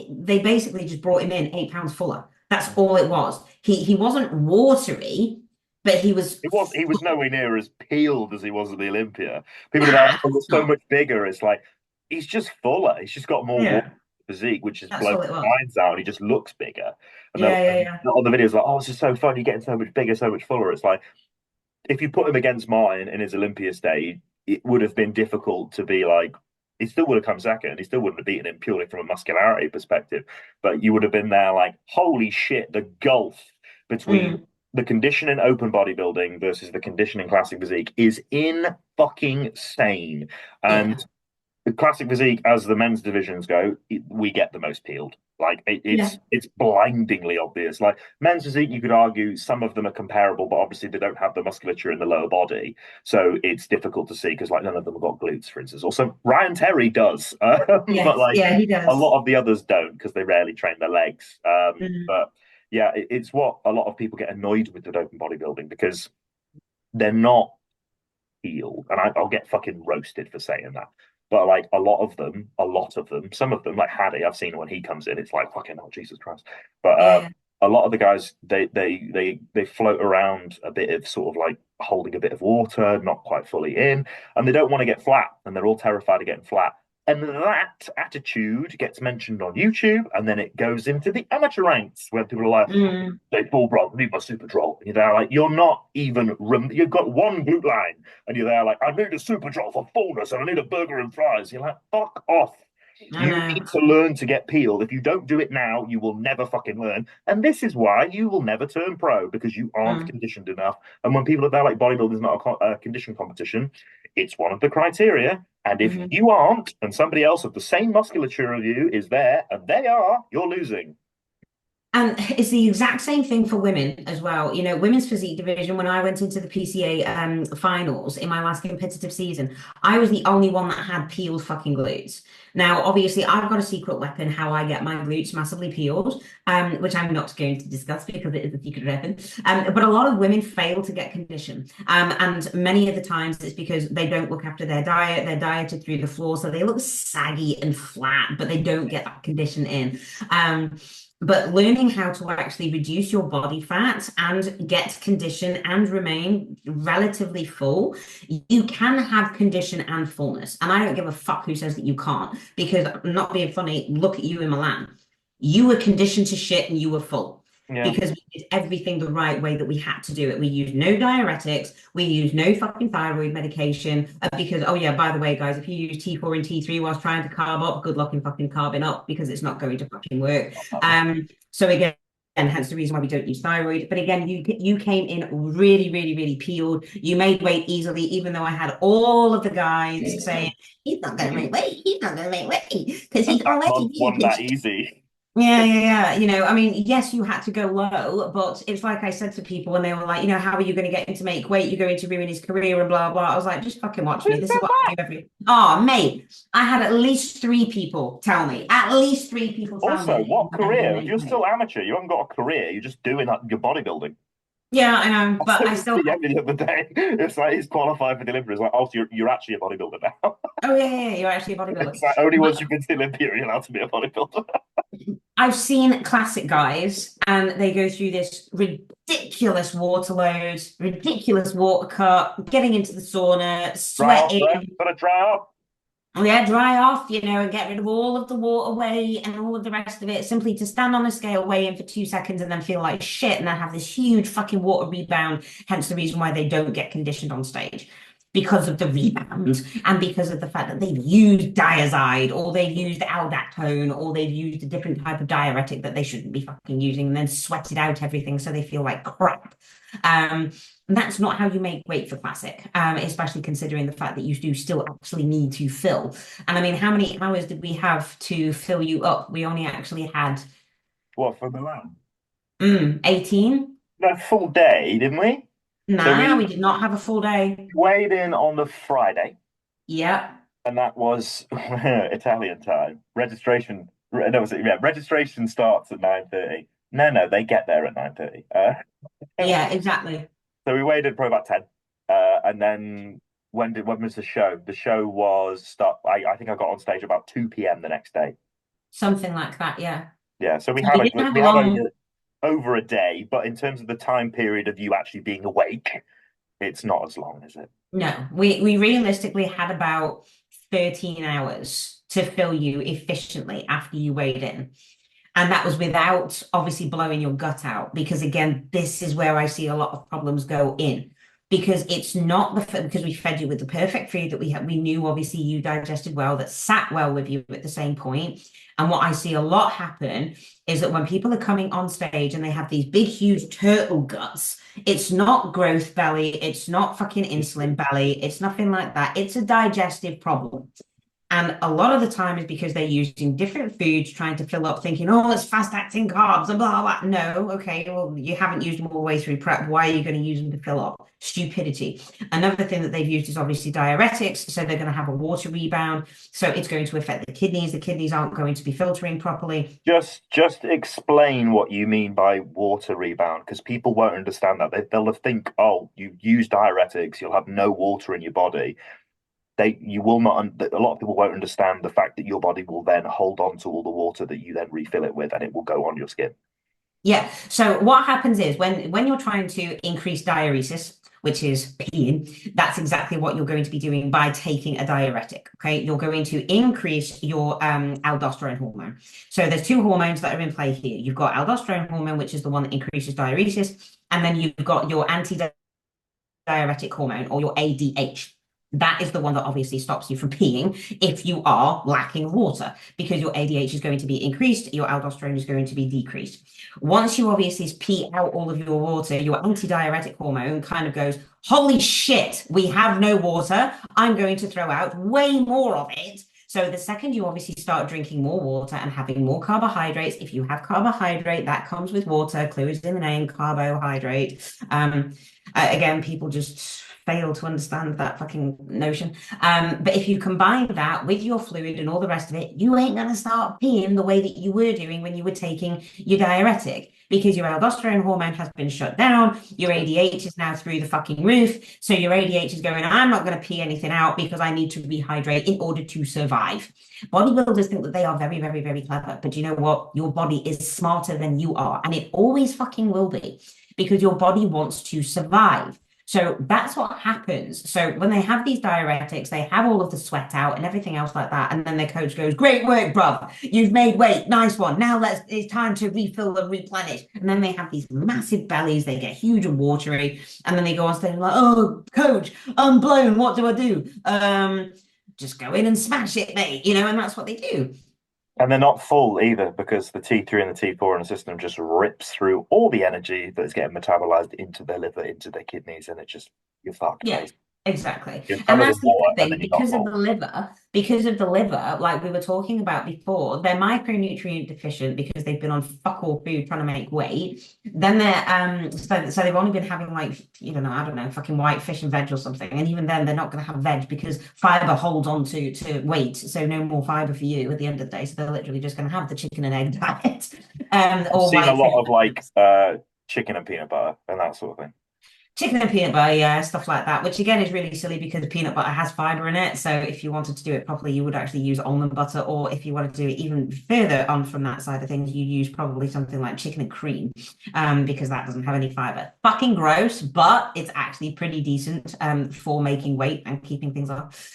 they basically just brought him in 8 pounds fuller. That's all it was. He wasn't watery, but He was nowhere near as peeled as he was at the Olympia. People are like, nah, oh, so not. much bigger. It's like he's just fuller. He's just got more water Yeah, physique, which has that's blown all it was. my minds out, and he just looks bigger. And Yeah, yeah, yeah. on the videos, like, oh, this is so fun. You're getting so much bigger, so much fuller. It's like if you put him against Martin in his Olympia stage, it would have been difficult to be like, he still would have come second. He still wouldn't have beaten him purely from a muscularity perspective. But you would have been there like, holy shit, the gulf between Mm, the condition in open bodybuilding versus the condition in classic physique is in fucking sane. And yeah. the classic physique, as the men's divisions go, we get the most peeled. Like Yeah. it's blindingly obvious. Like men's physique, you could argue some of them are comparable, but obviously they don't have the musculature in the lower body, so it's difficult to see because like none of them have got glutes, for instance. Also, Ryan Terry does, but Yes. like Yeah, he a does. lot of the others don't because they rarely train their legs. Mhm. But yeah, it's what a lot of people get annoyed with open bodybuilding because they're not healed. And I'll get fucking roasted for saying that. But like a lot of them, some of them, like Haddy, I've seen when he comes in, it's like fucking oh Jesus Christ. But Yeah. a lot of the guys, they float around a bit of sort of like holding a bit of water, not quite fully in, and they don't want to get flat, and they're all terrified of getting flat. And that attitude gets mentioned on YouTube, and then it goes into the amateur ranks where people are like, Mm. "Hey, full bro, I need my super troll." And you're there like, you're not even, you've got one glute line, and you're there like, I need a super troll for fullness, and I need a burger and fries. You're like, fuck off. I You know. need to learn to get peeled. If you don't do it now, you will never fucking learn. And this is why you will never turn pro because you aren't Mm. conditioned enough. And when people are there like bodybuilding is not a condition competition, it's one of the criteria. And if Mhm. you aren't, and somebody else of the same musculature of you is there, and they are, you're losing. And it's the exact same thing for women as well. Women's physique division, when I went into the PCA finals in my last competitive season, I was the only one that had peeled fucking glutes. Now, obviously, I've got a secret weapon how I get my glutes massively peeled, which I'm not going to discuss because it is a secret weapon. But a lot of women fail to get condition. And many of the times it's because they don't look after their diet. Their diet is through the floor, so they look saggy and flat, but they don't get that condition in. But learning how to actually reduce your body fat and get condition and remain relatively full, you can have condition and fullness. And I don't give a fuck who says that you can't, because I'm not being funny. Look at you in Milan. You were conditioned to shit and you were full Yeah. because we did everything the right way that we had to do it. We used no diuretics. We used no fucking thyroid medication because, oh yeah, by the way, guys, if you use T4 and T3 whilst trying to carb up, good luck in fucking carbing up because it's not going to fucking work. So again, and hence the reason why we don't use thyroid. But again, you came in really, really, really peeled. You made weight easily, even though I had all of the guys saying, he's not going to make weight. He's not going to make weight because And he's that month already being wasn't that conditioned. easy. Yeah. I mean, yes, you had to go low, but it's like I said to people when they were like, how are you going to get him to make weight? You're going to ruin his career and blah, blah. I was like, just fucking watch me. Who This is said what I do that? every. Oh, mate, I had at least three people tell me, at least three people tell me Also, that he what was never going to career? make You're weight. still amateur. You haven't got a career. You're just doing that, your bodybuilding. Yeah, I know, I but said I this still to have. Yemi the other day. It's like he's qualified for the Olympics. It's like, oh, so you're actually a bodybuilder now. Oh, yeah, you're actually a bodybuilder. It's like only once But you've been to Olympia, you're allowed to be a bodybuilder. I've seen classic guys and they go through this ridiculous water load, ridiculous water cut, getting into the sauna, Dry off, bro. sweating. Gotta dry off. Yeah, dry off, and get rid of all of the water weight and all of the rest of it, simply to stand on a scale, weigh in for 2 seconds, and then feel like shit, and then have this huge fucking water rebound. Hence the reason why they don't get conditioned on stage. Because of the rebound and because of the fact that they've used diazide or they've used aldactone or they've used a different type of diuretic that they shouldn't be fucking using and then sweated out everything so they feel like crap. And that's not how you make weight for classic, especially considering the fact that you do still actually need to fill. And I mean, how many hours did we have to fill you up? We only actually had What, for Milan? 18. No, full day, didn't we? So Nah, we we did not have a full day. weighed in on the Friday, Yeah, and that was Italian time. Registration, no, was it? Yeah, registration starts at 9:30. No, they get there at 9:30. yeah, exactly. So we weighed in probably about 10. And then when was the show? The show was start. I think I got on stage about 2 p.m. the next day. Something like that, yeah. Yeah, so we So had you a didn't have we a had long. over a day, but in terms of the time period of you actually being awake, it's not as long, is it? No, we realistically had about 13 hours to fill you efficiently after you weighed in. And that was without obviously blowing your gut out. Because again, this is where I see a lot of problems go in. Because it's not because we fed you with the perfect food that we knew obviously you digested well, that sat well with you at the same point. And what I see a lot happen is that when people are coming on stage and they have these big, huge turtle guts, it's not growth belly, it's not fucking insulin belly, it's nothing like that. It's a digestive problem. And a lot of the time is because they're using different foods, trying to fill up, thinking, oh, it's fast acting carbs and blah, blah. No, okay, well, you haven't used them all the way through prep. Why are you going to use them to fill up? Stupidity. Another thing that they've used is obviously diuretics. So they're going to have a water rebound. So it's going to affect the kidneys. The kidneys aren't going to be filtering properly. Just explain what you mean by water rebound, because people won't understand that. They'll think, oh, you use diuretics, you'll have no water in your body. You will not. A lot of people won't understand the fact that your body will then hold on to all the water that you then refill it with, and it will go on your skin. Yeah. So what happens is when you're trying to increase diuresis, which is peeing, that's exactly what you're going to be doing by taking a diuretic. Okay, you're going to increase your aldosterone hormone. So there's two hormones that are in play here. You've got aldosterone hormone, which is the one that increases diuresis, and then you've got your anti-diuretic hormone or your ADH. That is the one that obviously stops you from peeing if you are lacking water, because your ADH is going to be increased, your aldosterone is going to be decreased. Once you obviously pee out all of your water, your anti-diuretic hormone kind of goes, holy shit, we have no water. I'm going to throw out way more of it. So the second you obviously start drinking more water and having more carbohydrates, if you have carbohydrate, that comes with water, clues in the name, carbohydrate. Again, people just fail to understand that fucking notion. But if you combine that with your fluid and all the rest of it, you ain't gonna start peeing the way that you were doing when you were taking your diuretic, because your aldosterone hormone has been shut down. Your ADH is now through the fucking roof. So your ADH is going, I'm not going to pee anything out because I need to rehydrate in order to survive. Bodybuilders think that they are very, very, very clever. But you know what? Your body is smarter than you are. And it always fucking will be, because your body wants to survive. So that's what happens. So when they have these diuretics, they have all of the sweat out and everything else like that. And then their coach goes, great work, bruv. You've made weight. Nice one. Now it's time to refill and replenish. And then they have these massive bellies. They get huge and watery. And then they go on stage and like, oh, coach, I'm blown. What do I do? Just go in and smash it, mate. And that's what they do. And they're not full either, because the T3 and the T4 in the system just rips through all the energy that is getting metabolized into their liver, into their kidneys, and it just, you're fucked, Yeah. basically. Exactly. You're And covered in that's the water other and thing, then you're not full. because of the liver, like we were talking about before, they're micronutrient deficient because they've been on fuck all food trying to make weight. Then they're so they've only been having like, you know, I don't know, fucking white fish and veg or something. And even then they're not gonna have veg because fiber holds on to weight. So no more fiber for you at the end of the day. So they're literally just gonna have the chicken and egg diet. I've Or seen a white lot fish. of like chicken and peanut butter and that sort of thing. Chicken and peanut butter, yeah, stuff like that, which again is really silly because the peanut butter has fiber in it. So if you wanted to do it properly, you would actually use almond butter, or if you wanted to do it even further on from that side of things, you use probably something like chicken and cream, because that doesn't have any fiber. Fucking gross, but it's actually pretty decent for making weight and keeping things off.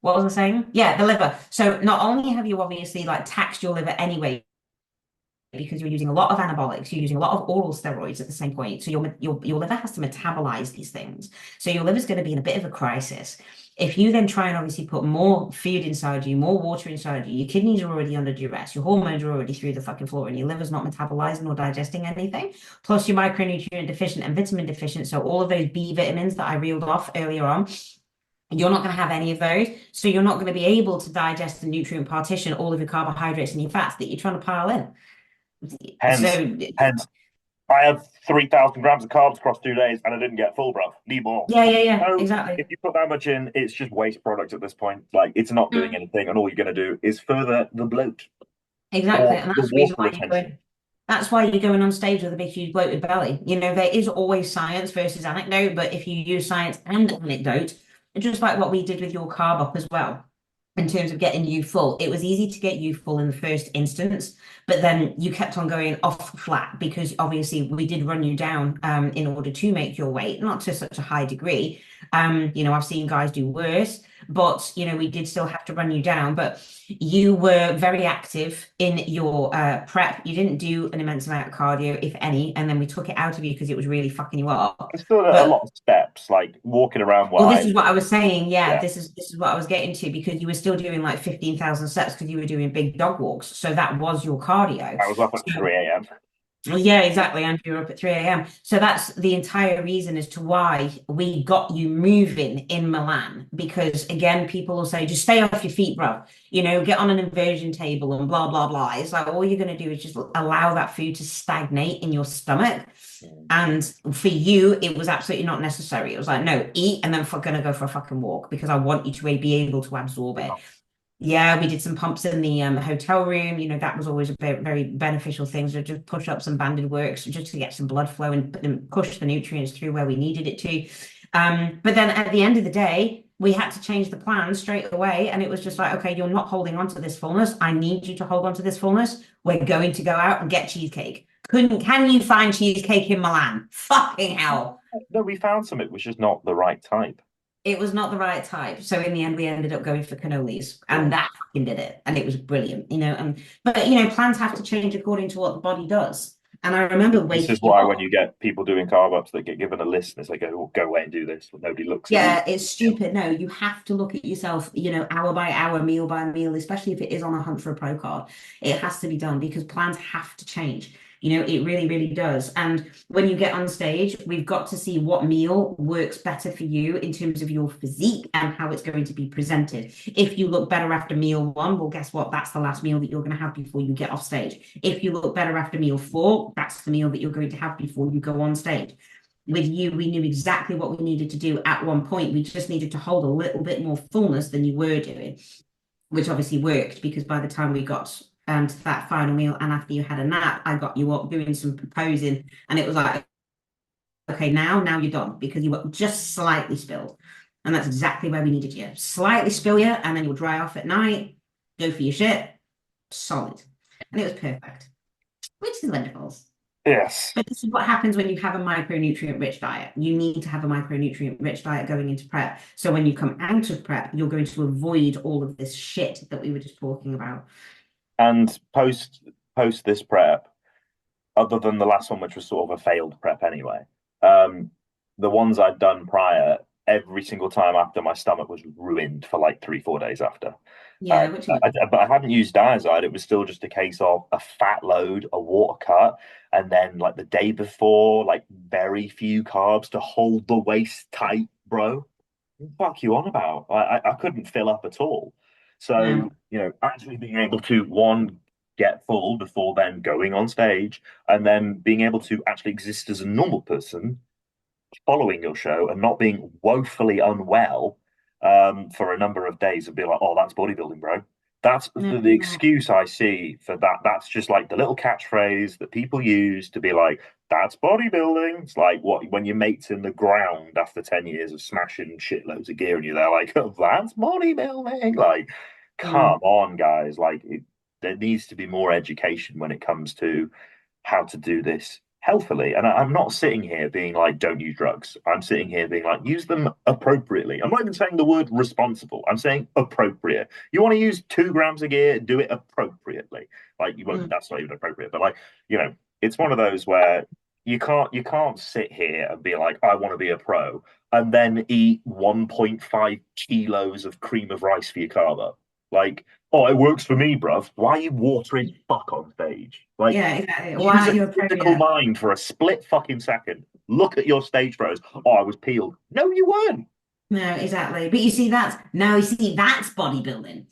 What was I saying? Yeah, the liver. So not only have you obviously like taxed your liver anyway because you're using a lot of anabolics, you're using a lot of oral steroids at the same point. So your liver has to metabolize these things. So your liver's going to be in a bit of a crisis. If you then try and obviously put more food inside you, more water inside you, your kidneys are already under duress, your hormones are already through the fucking floor, and your liver's not metabolizing or digesting anything. Plus, you're micronutrient deficient and vitamin deficient. So all of those B vitamins that I reeled off earlier on, you're not going to have any of those. So you're not going to be able to digest and nutrient partition all of your carbohydrates and your fats that you're trying to pile in. Hence, So hence, I had 3,000 grams of carbs across 2 days and I didn't get full, bruv. Need more. yeah, So exactly. if you put that much in, it's just waste product at this point. Like it's not doing Mm, anything, and all you're going to do is further the bloat exactly. or And the that's the reason water why you're retention. going. That's why you're going on stage with a big, huge bloated belly. You know, there is always science versus anecdote, but if you use science and anecdote, just like what we did with your carb up as well, in terms of getting you full, it was easy to get you full in the first instance, but then you kept on going off flat because obviously we did run you down in order to make your weight, not to such a high degree. You know, I've seen guys do worse, but you know, we did still have to run you down. But you were very active in your prep. You didn't do an immense amount of cardio, if any, and then we took it out of you because it was really fucking you up. It's still a But lot of steps, like walking around where well, I this is live. what I was saying. Yeah, Yeah, this is what I was getting to because you were still doing like 15,000 steps because you were doing big dog walks. So that was your cardio. I was up at So 3 a.m. well, yeah, exactly. And you're up at 3 a.m. So that's the entire reason as to why we got you moving in Milan. Because again, people will say, just stay off your feet, bro. You know, get on an inversion table and blah, blah, blah. It's like all you're going to do is just allow that food to stagnate in your stomach. And for you, it was absolutely not necessary. It was like, no, eat and then we're going to go for a fucking walk because I want you to be able to absorb it. Yeah, we did some pumps in the hotel room. You know, that was always a very, very beneficial thing. So just push ups and banded works just to get some blood flow and push the nutrients through where we needed it to. But then at the end of the day, we had to change the plan straight away. And it was just like, okay, you're not holding on to this fullness. I need you to hold on to this fullness. We're going to go out and get cheesecake. Can you find cheesecake in Milan? Fucking hell. No, we found some. It was just not the right type. It was not the right type. So in the end, we ended up going for cannolis, and Mm. that fucking did it. And it was brilliant, you know. And but you know, plans have to change according to what the body does. And I remember This waking is you why when up. you get people doing carb ups, they get given a list and it's like, go away and do this, but nobody looks at you. Yeah, it's stupid. No, you have to look at yourself, you know, hour by hour, meal by meal, especially if it is on a hunt for a pro card. It has to be done because plans have to change. You know, it really, really does. And when you get on stage, we've got to see what meal works better for you in terms of your physique and how it's going to be presented. If you look better after meal one, well, guess what? That's the last meal that you're going to have before you get off stage. If you look better after meal four, that's the meal that you're going to have before you go on stage. With you, we knew exactly what we needed to do at one point. We just needed to hold a little bit more fullness than you were doing, which obviously worked because by the time we got to that final meal and after you had a nap, I got you up doing some proposing, and it was like, okay, now you're done because you were just slightly spilled. And that's exactly where we needed you. Slightly spill you, and then you'll dry off at night, go for your shit, solid. And it was perfect, which is wonderful. Yes. But this is what happens when you have a micronutrient rich diet. You need to have a micronutrient rich diet going into prep. So when you come out of prep, you're going to avoid all of this shit that we were just talking about. And post this prep, other than the last one, which was sort of a failed prep anyway, um, the ones I'd done prior, every single time after my stomach was ruined for like 3, 4 days after. Yeah, which is But I hadn't used diazide. It was still just a case of a fat load, a water cut, and then like the day before, like very few carbs to hold the waist tight, bro. fuck you on about? I couldn't fill up at all. No. So, actually being able to, one, get full before then going on stage, and then being able to actually exist as a normal person following your show and not being woefully unwell for a number of days and be like, oh, that's bodybuilding, bro. That's the No. excuse I see for that. That's just like the little catchphrase that people use to be like, that's bodybuilding. It's like what when your mate's in the ground after 10 years of smashing shitloads of gear and you're there like, oh, that's bodybuilding. Like, come Mm. on, guys. There needs to be more education when it comes to how to do this healthily. And I'm not sitting here being like, don't use drugs. I'm sitting here being like, use them appropriately. I'm not even saying the word responsible. I'm saying appropriate. You want to use 2 grams of gear, do it appropriately. Like you won't, Mm. that's not even appropriate, but like, it's one of those where you can't sit here and be like, I want to be a pro and then eat 1.5 kilos of cream of rice for your carb up. Like, oh, it works for me, bruv. Why are you watering fuck on stage? Like, Yeah, exactly. Why use aren't a you critical appropriate? mind for a split fucking second. Look at your stage pros. Oh, I was peeled. No, you weren't. No, exactly. But you see, that's bodybuilding.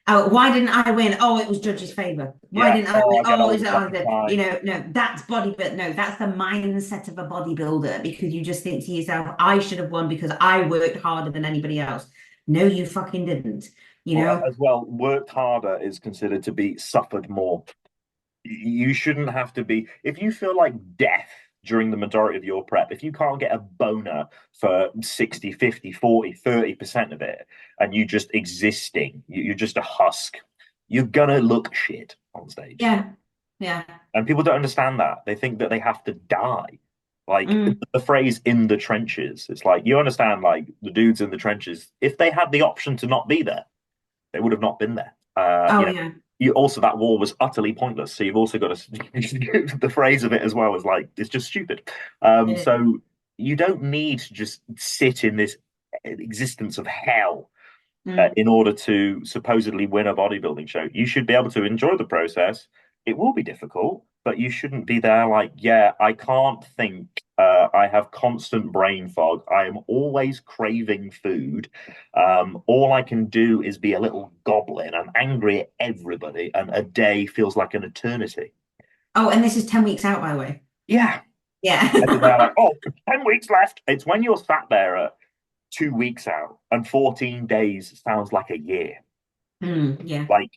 Oh, why didn't I win? Oh, it was judge's favor. Why Yeah. didn't I Oh, win? I get Oh, all is the it? Oh, fucking time. no, that's bodybuilding. No, that's the mindset of a bodybuilder because you just think to yourself, I should have won because I worked harder than anybody else. No, you fucking didn't. You Well, know? as well, worked harder is considered to be suffered more. You shouldn't have to be, if you feel like death during the majority of your prep, if you can't get a boner for 60, 50, 40, 30% of it, and you just existing, you're just a husk, you're gonna look shit on stage. Yeah, yeah. And people don't understand that. They think that they have to die. Like Mm. the phrase in the trenches, it's like you understand, like the dudes in the trenches, if they had the option to not be there, they would have not been there. Oh, yeah. You also that war was utterly pointless. So you've also got to the phrase of it as well as like it's just stupid. So you don't need to just sit in this existence of hell Mm. in order to supposedly win a bodybuilding show. You should be able to enjoy the process. It will be difficult, but you shouldn't be there like, yeah, I can't think. I have constant brain fog. I am always craving food. All I can do is be a little goblin. I'm angry at everybody, and a day feels like an eternity. Oh, and this is 10 weeks out, by the way. Yeah. And they're Yeah. like, oh, 10 weeks left. It's when you're sat there at 2 weeks out and 14 days sounds like a year. Yeah. Like,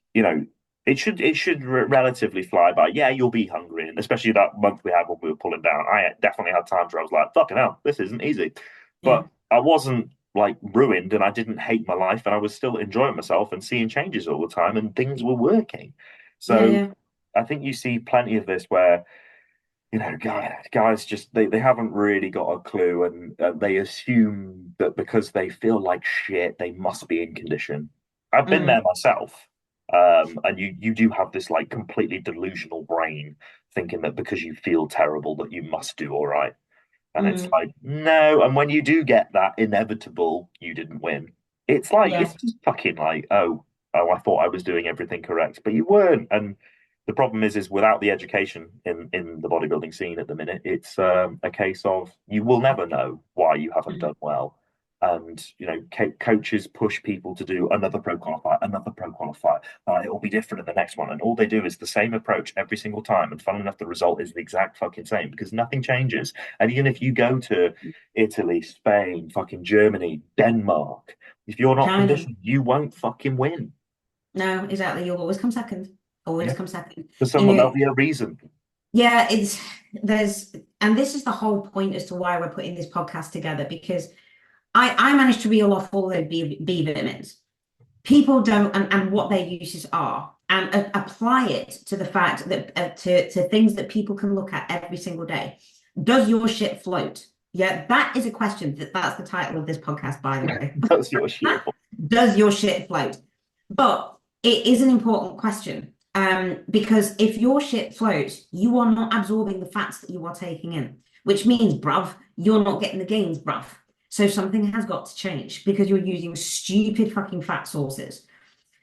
it should relatively fly by. Yeah, you'll be hungry, and especially that month we had when we were pulling down. I definitely had times where I was like, "Fucking hell, this isn't easy," Yeah. but I wasn't like ruined, and I didn't hate my life, and I was still enjoying myself and seeing changes all the time, and things were working. Yeah. So Yeah. I think you see plenty of this where guys just they haven't really got a clue, and they assume that because they feel like shit, they must be in condition. I've been there Mm. myself, and you do have this like completely delusional brain thinking that because you feel terrible that you must do all right, and it's Mm. like no. And when you do get that inevitable, you didn't win. It's Yeah. just fucking like oh, I thought I was doing everything correct, but you weren't, and the problem is without the education in the bodybuilding scene at the minute, it's a case of you will never know why you haven't Mm. done well. And coaches push people to do another pro qualifier, another pro qualifier. It will be different in the next one, and all they do is the same approach every single time. And fun enough, the result is the exact fucking same because nothing changes. And even if you go to Italy, Spain, fucking Germany, Denmark, if you're not China. conditioned, you won't fucking win. No, exactly. You'll always come second. Always Yeah, come second. for You someone there'll know, be a reason. yeah, and this is the whole point as to why we're putting this podcast together because I managed to reel off all the B vitamins. People don't, and what their uses are, and apply it to the fact that to things that people can look at every single day. Does your shit float? Yeah, that is a question. That's the title of this podcast, by the way. That's your shit. Does your shit float? But it is an important question because if your shit floats, you are not absorbing the fats that you are taking in, which means, bruv, you're not getting the gains, bruv. So something has got to change because you're using stupid fucking fat sources.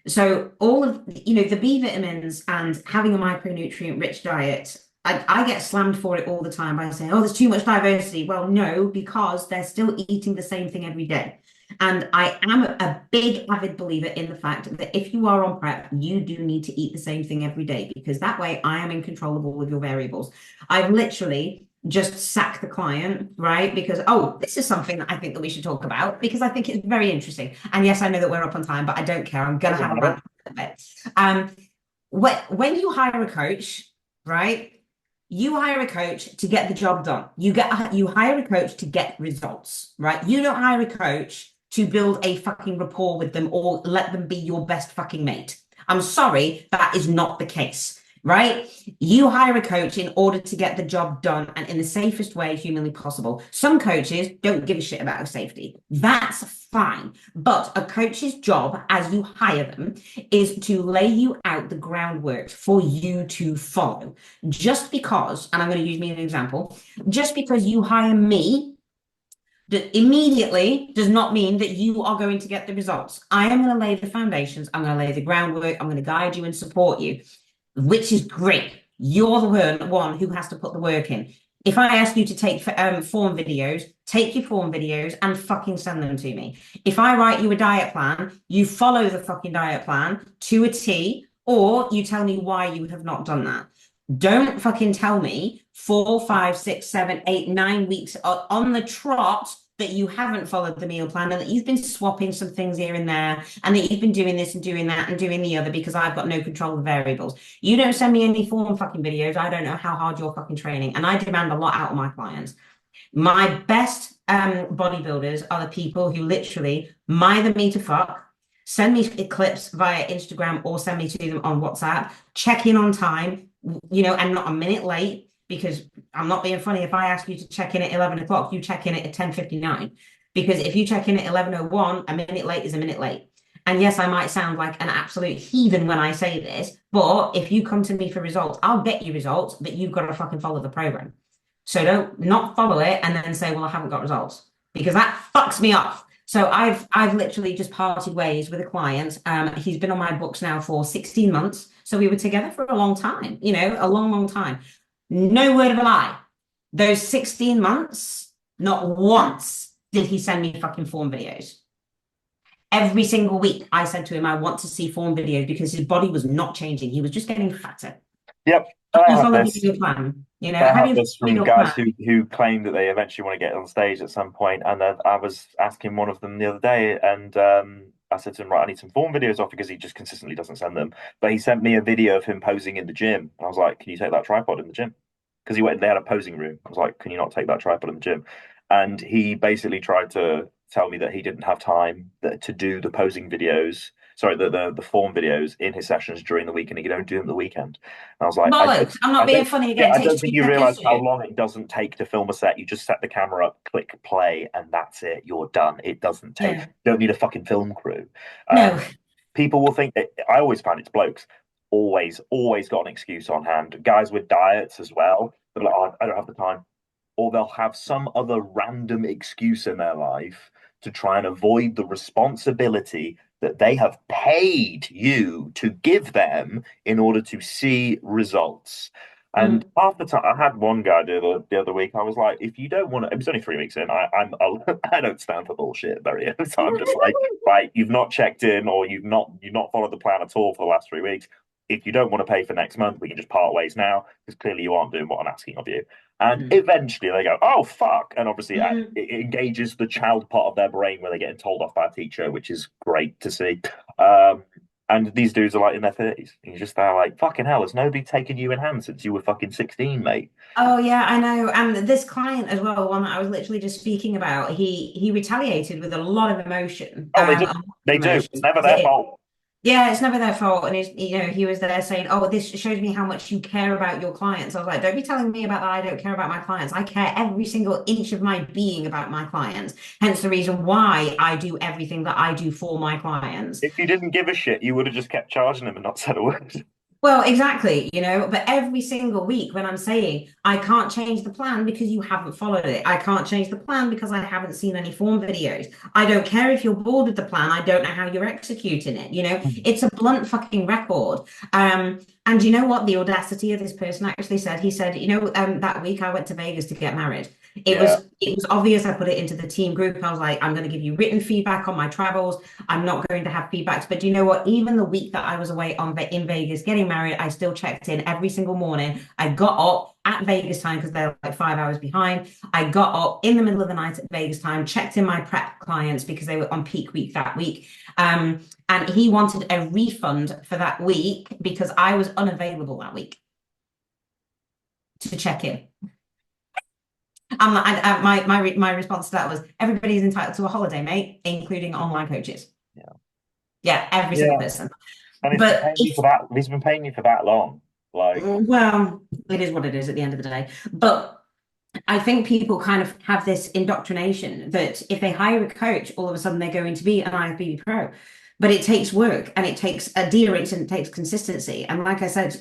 So all of the B vitamins and having a micronutrient rich diet, I get slammed for it all the time by saying, oh, there's too much diversity. Well, no, because they're still eating the same thing every day. And I am a big avid believer in the fact that if you are on prep, you do need to eat the same thing every day, because that way I am in control of all of your variables. I've literally just sacked the client, right? Because, oh, this is something that I think that we should talk about because I think it's very interesting. And yes, I know that we're up on time, but I don't care. I'm going to have a rant a bit. When you hire a coach, right? You hire a coach to get the job done. You hire a coach to get results, right? You don't hire a coach to build a fucking rapport with them or let them be your best fucking mate. I'm sorry, that is not the case, right? You hire a coach in order to get the job done and in the safest way humanly possible. Some coaches don't give a shit about safety. That's fine. But a coach's job, as you hire them, is to lay you out the groundwork for you to follow. Just because, and I'm going to use me as an example, just because you hire me immediately does not mean that you are going to get the results. I am going to lay the foundations. I'm going to lay the groundwork. I'm going to guide you and support you, which is great. You're the one who has to put the work in. If I ask you to take form videos, take your form videos and fucking send them to me. If I write you a diet plan, you follow the fucking diet plan to a T, or you tell me why you have not done that. Don't fucking tell me 4, 5, 6, 7, 8, 9 weeks on the trot that you haven't followed the meal plan and that you've been swapping some things here and there and that you've been doing this and doing that and doing the other because I've got no control of the variables. You don't send me any form fucking videos. I don't know how hard you're fucking training. And I demand a lot out of my clients. My best bodybuilders are the people who literally mither me to fuck, send me clips via Instagram or send me to them on WhatsApp, check in on time, and not a minute late, because I'm not being funny. If I ask you to check in at 11 o'clock, you check in at 10:59. Because if you check in at 11:01, a minute late is a minute late. And yes, I might sound like an absolute heathen when I say this, but if you come to me for results, I'll get you results, but you've got to fucking follow the program. So don't not follow it and then say, well, I haven't got results, because that fucks me off. So I've literally just parted ways with a client. He's been on my books now for 16 months. So we were together for a long time, a long, long time. No word of a lie. Those 16 months, not once did he send me fucking form videos. Every single week, I said to him, I want to see form videos, because his body was not changing. He was just getting fatter. Yep. I have this. Plan. I have this from guys who claim that they eventually want to get on stage at some point. And I was asking one of them the other day, and I said to him, right, I need some form videos off, because he just consistently doesn't send them. But he sent me a video of him posing in the gym. And I was like, can you take that tripod in the gym? Because they had a posing room. I was like, can you not take that tripod in the gym? And he basically tried to tell me that he didn't have time to do the posing videos, sorry, the form videos in his sessions during the week, and he could only do them the weekend. And I was like, I'm not being funny again. I don't think you realise how long it doesn't take to film a set. You just set the camera up, click play, and that's it. You're done. It doesn't take. You don't need a fucking film crew. No. People will think that. I always find it's blokes. Always got an excuse on hand. Guys with diets as well. They're like, oh, I don't have the time. Or they'll have some other random excuse in their life to try and avoid the responsibility that they have paid you to give them in order to see results. And half the time, I had one guy the other week. I was like, if you don't want to, it was only 3 weeks in. I don't stand for bullshit very often. So I'm just like, right, you've not checked in, or you've not followed the plan at all for the last 3 weeks. If you don't want to pay for next month, we can just part ways now, because clearly you aren't doing what I'm asking of you. And eventually they go, oh, fuck. And obviously it engages the child part of their brain where they're getting told off by a teacher, which is great to see. And these dudes are like in their 30s. And you're just there like, fucking hell, has nobody taken you in hand since you were fucking 16, mate? Oh, yeah, I know. And this client as well, the one that I was literally just speaking about, he retaliated with a lot of emotion. Oh, they do. It's never their fault. Yeah, it's never their fault. And he was there saying, oh, this shows me how much you care about your clients. I was like, don't be telling me about that. I don't care about my clients. I care every single inch of my being about my clients. Hence the reason why I do everything that I do for my clients. If you didn't give a shit, you would have just kept charging them and not said a word. Well, exactly, but every single week when I'm saying I can't change the plan because you haven't followed it, I can't change the plan because I haven't seen any form videos. I don't care if you're bored with the plan. I don't know how you're executing it. It's a blunt fucking record. And you know what? The audacity of this person actually said, he said, that week I went to Vegas to get married. It Yeah. was it was obvious. I put it into the team group. I was like, I'm going to give you written feedback on my travels. I'm not going to have feedbacks. But do you know what? Even the week that I was away in Vegas getting married, I still checked in every single morning. I got up at Vegas time because they're like 5 hours behind. I got up in the middle of the night at Vegas time, checked in my prep clients because they were on peak week that week. And he wanted a refund for that week because I was unavailable that week to check in. My response to that was everybody's entitled to a holiday, mate, including online coaches. Yeah. Yeah, every single Yeah. person. And he's been But paying you for that. He's been paying you for that long. Like, well, it is what it is at the end of the day. But I think people kind of have this indoctrination that if they hire a coach, all of a sudden they're going to be an IFBB pro. But it takes work and it takes adherence and it takes consistency. And like I said,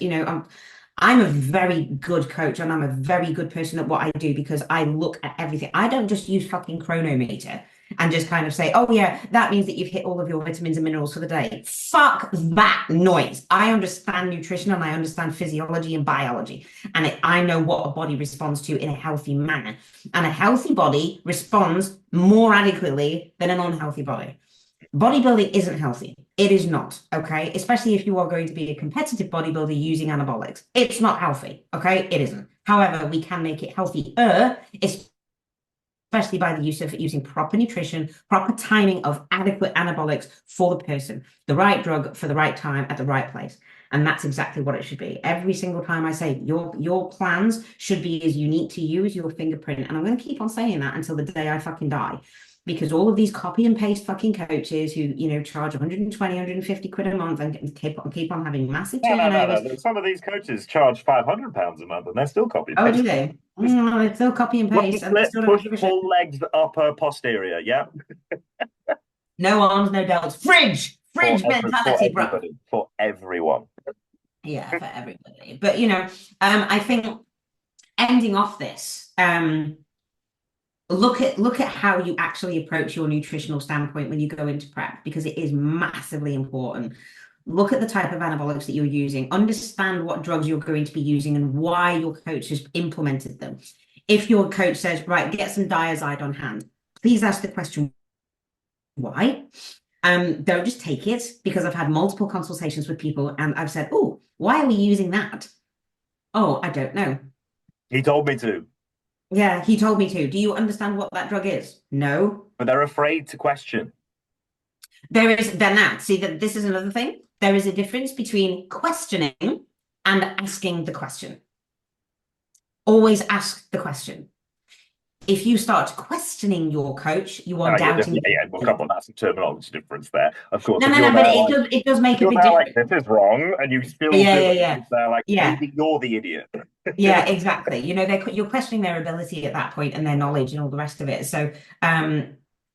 I'm a very good coach and I'm a very good person at what I do because I look at everything. I don't just use fucking chronometer and just kind of say, oh yeah, that means that you've hit all of your vitamins and minerals for the day. Fuck that noise. I understand nutrition and I understand physiology and biology. And I know what a body responds to in a healthy manner. And a healthy body responds more adequately than an unhealthy body. Bodybuilding isn't healthy. It is not, okay? Especially if you are going to be a competitive bodybuilder using anabolics. It's not healthy, okay? It isn't. However, we can make it healthier, especially by the use of using proper nutrition, proper timing of adequate anabolics for the person, the right drug for the right time at the right place. And that's exactly what it should be. Every single time I say your plans should be as unique to you as your fingerprint. And I'm going to keep on saying that until the day I fucking die. Because all of these copy and paste fucking coaches who, charge 120, 150 quid a month and keep on having massive turnovers. no. Some of these coaches charge £500 a month, and they're still copy Oh, do paste. they? It's still copy and Muscle paste and they split, still don't push, give a shit. pull, legs, upper, posterior. Yeah, No arms, no delts. Fridge for mentality, bro. everybody, for everyone. Yeah, for everybody. But I think ending off this, look at how you actually approach your nutritional standpoint when you go into prep because it is massively important. Look at the type of anabolics that you're using, understand what drugs you're going to be using and why your coach has implemented them. If your coach says, right, get some diazide on hand, please ask the question, why? Don't just take it because I've had multiple consultations with people and I've said, oh, why are we using that? Oh, I don't know. He told me to, Yeah, he told me to. Do you understand what that drug is? No. but they're afraid to question. There is then that. See that this is another thing. There is a difference between questioning and asking the question. Always ask the question. If you start questioning your coach, you are doubting. Well, come on, that's a terminology difference there. Of course, No, if no, you're no, but there it does make a you're big there like difference. this is wrong, and you still Yeah, do yeah, it. yeah, They're like, yeah, maybe you're the idiot. yeah, exactly. You're questioning their ability at that point and their knowledge and all the rest of it. So,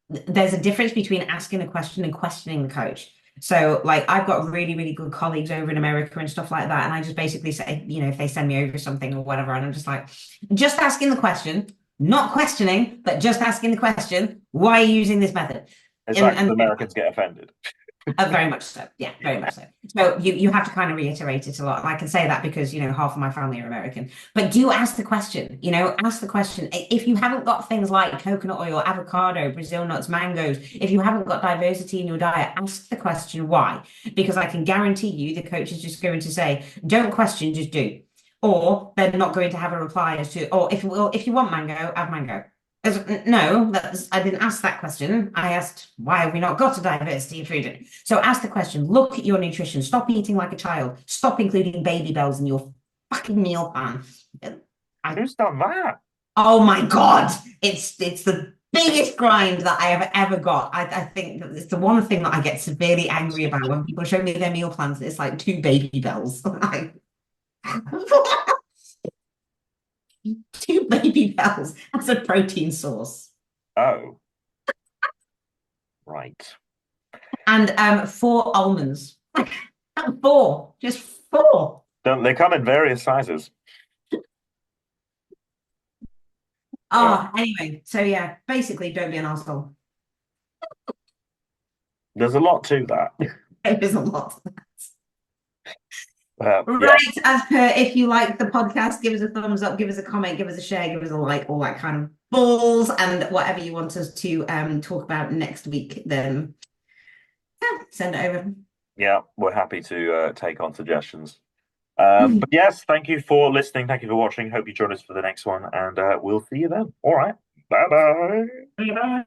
there's a difference between asking a question and questioning the coach. So, like, I've got really, really good colleagues over in America and stuff like that, and I just basically say, if they send me over something or whatever, and I'm just like, just asking the question, not questioning, but just asking the question, why are you using this method? It's And like the Americans get offended. very much so. Yeah, very much so. So you have to kind of reiterate it a lot. And I can say that because, half of my family are American. But do ask the question, ask the question. If you haven't got things like coconut oil, avocado, Brazil nuts, mangoes, if you haven't got diversity in your diet, ask the question why. Because I can guarantee you the coach is just going to say, don't question, just do. Or they're not going to have a reply as to, oh, if you want mango, have mango. No, I didn't ask that question. I asked, why have we not got a diversity of food? So ask the question, look at your nutrition. Stop eating like a child. Stop including baby bells in your fucking meal plan. Who's done that? Oh my God. It's the biggest grind that I have ever got. I think that it's the one thing that I get severely angry about when people show me their meal plans. It's like 2 baby bells. 2 baby bells as a protein source. Oh, right. And 4 almonds. 4, just 4. Don't they come in various sizes? Oh, anyway, so yeah, basically, don't be an asshole. There's a lot to that. There is a lot. Yeah, Right, as per, if you like the podcast, give us a thumbs up, give us a comment, give us a share, give us a like, all that kind of balls, and whatever you want us to talk about next week, then yeah, send it over. yeah, we're happy to take on suggestions. But yes, thank you for listening. Thank you for watching. Hope you join us for the next one, and we'll see you then. All right. Bye bye. Bye.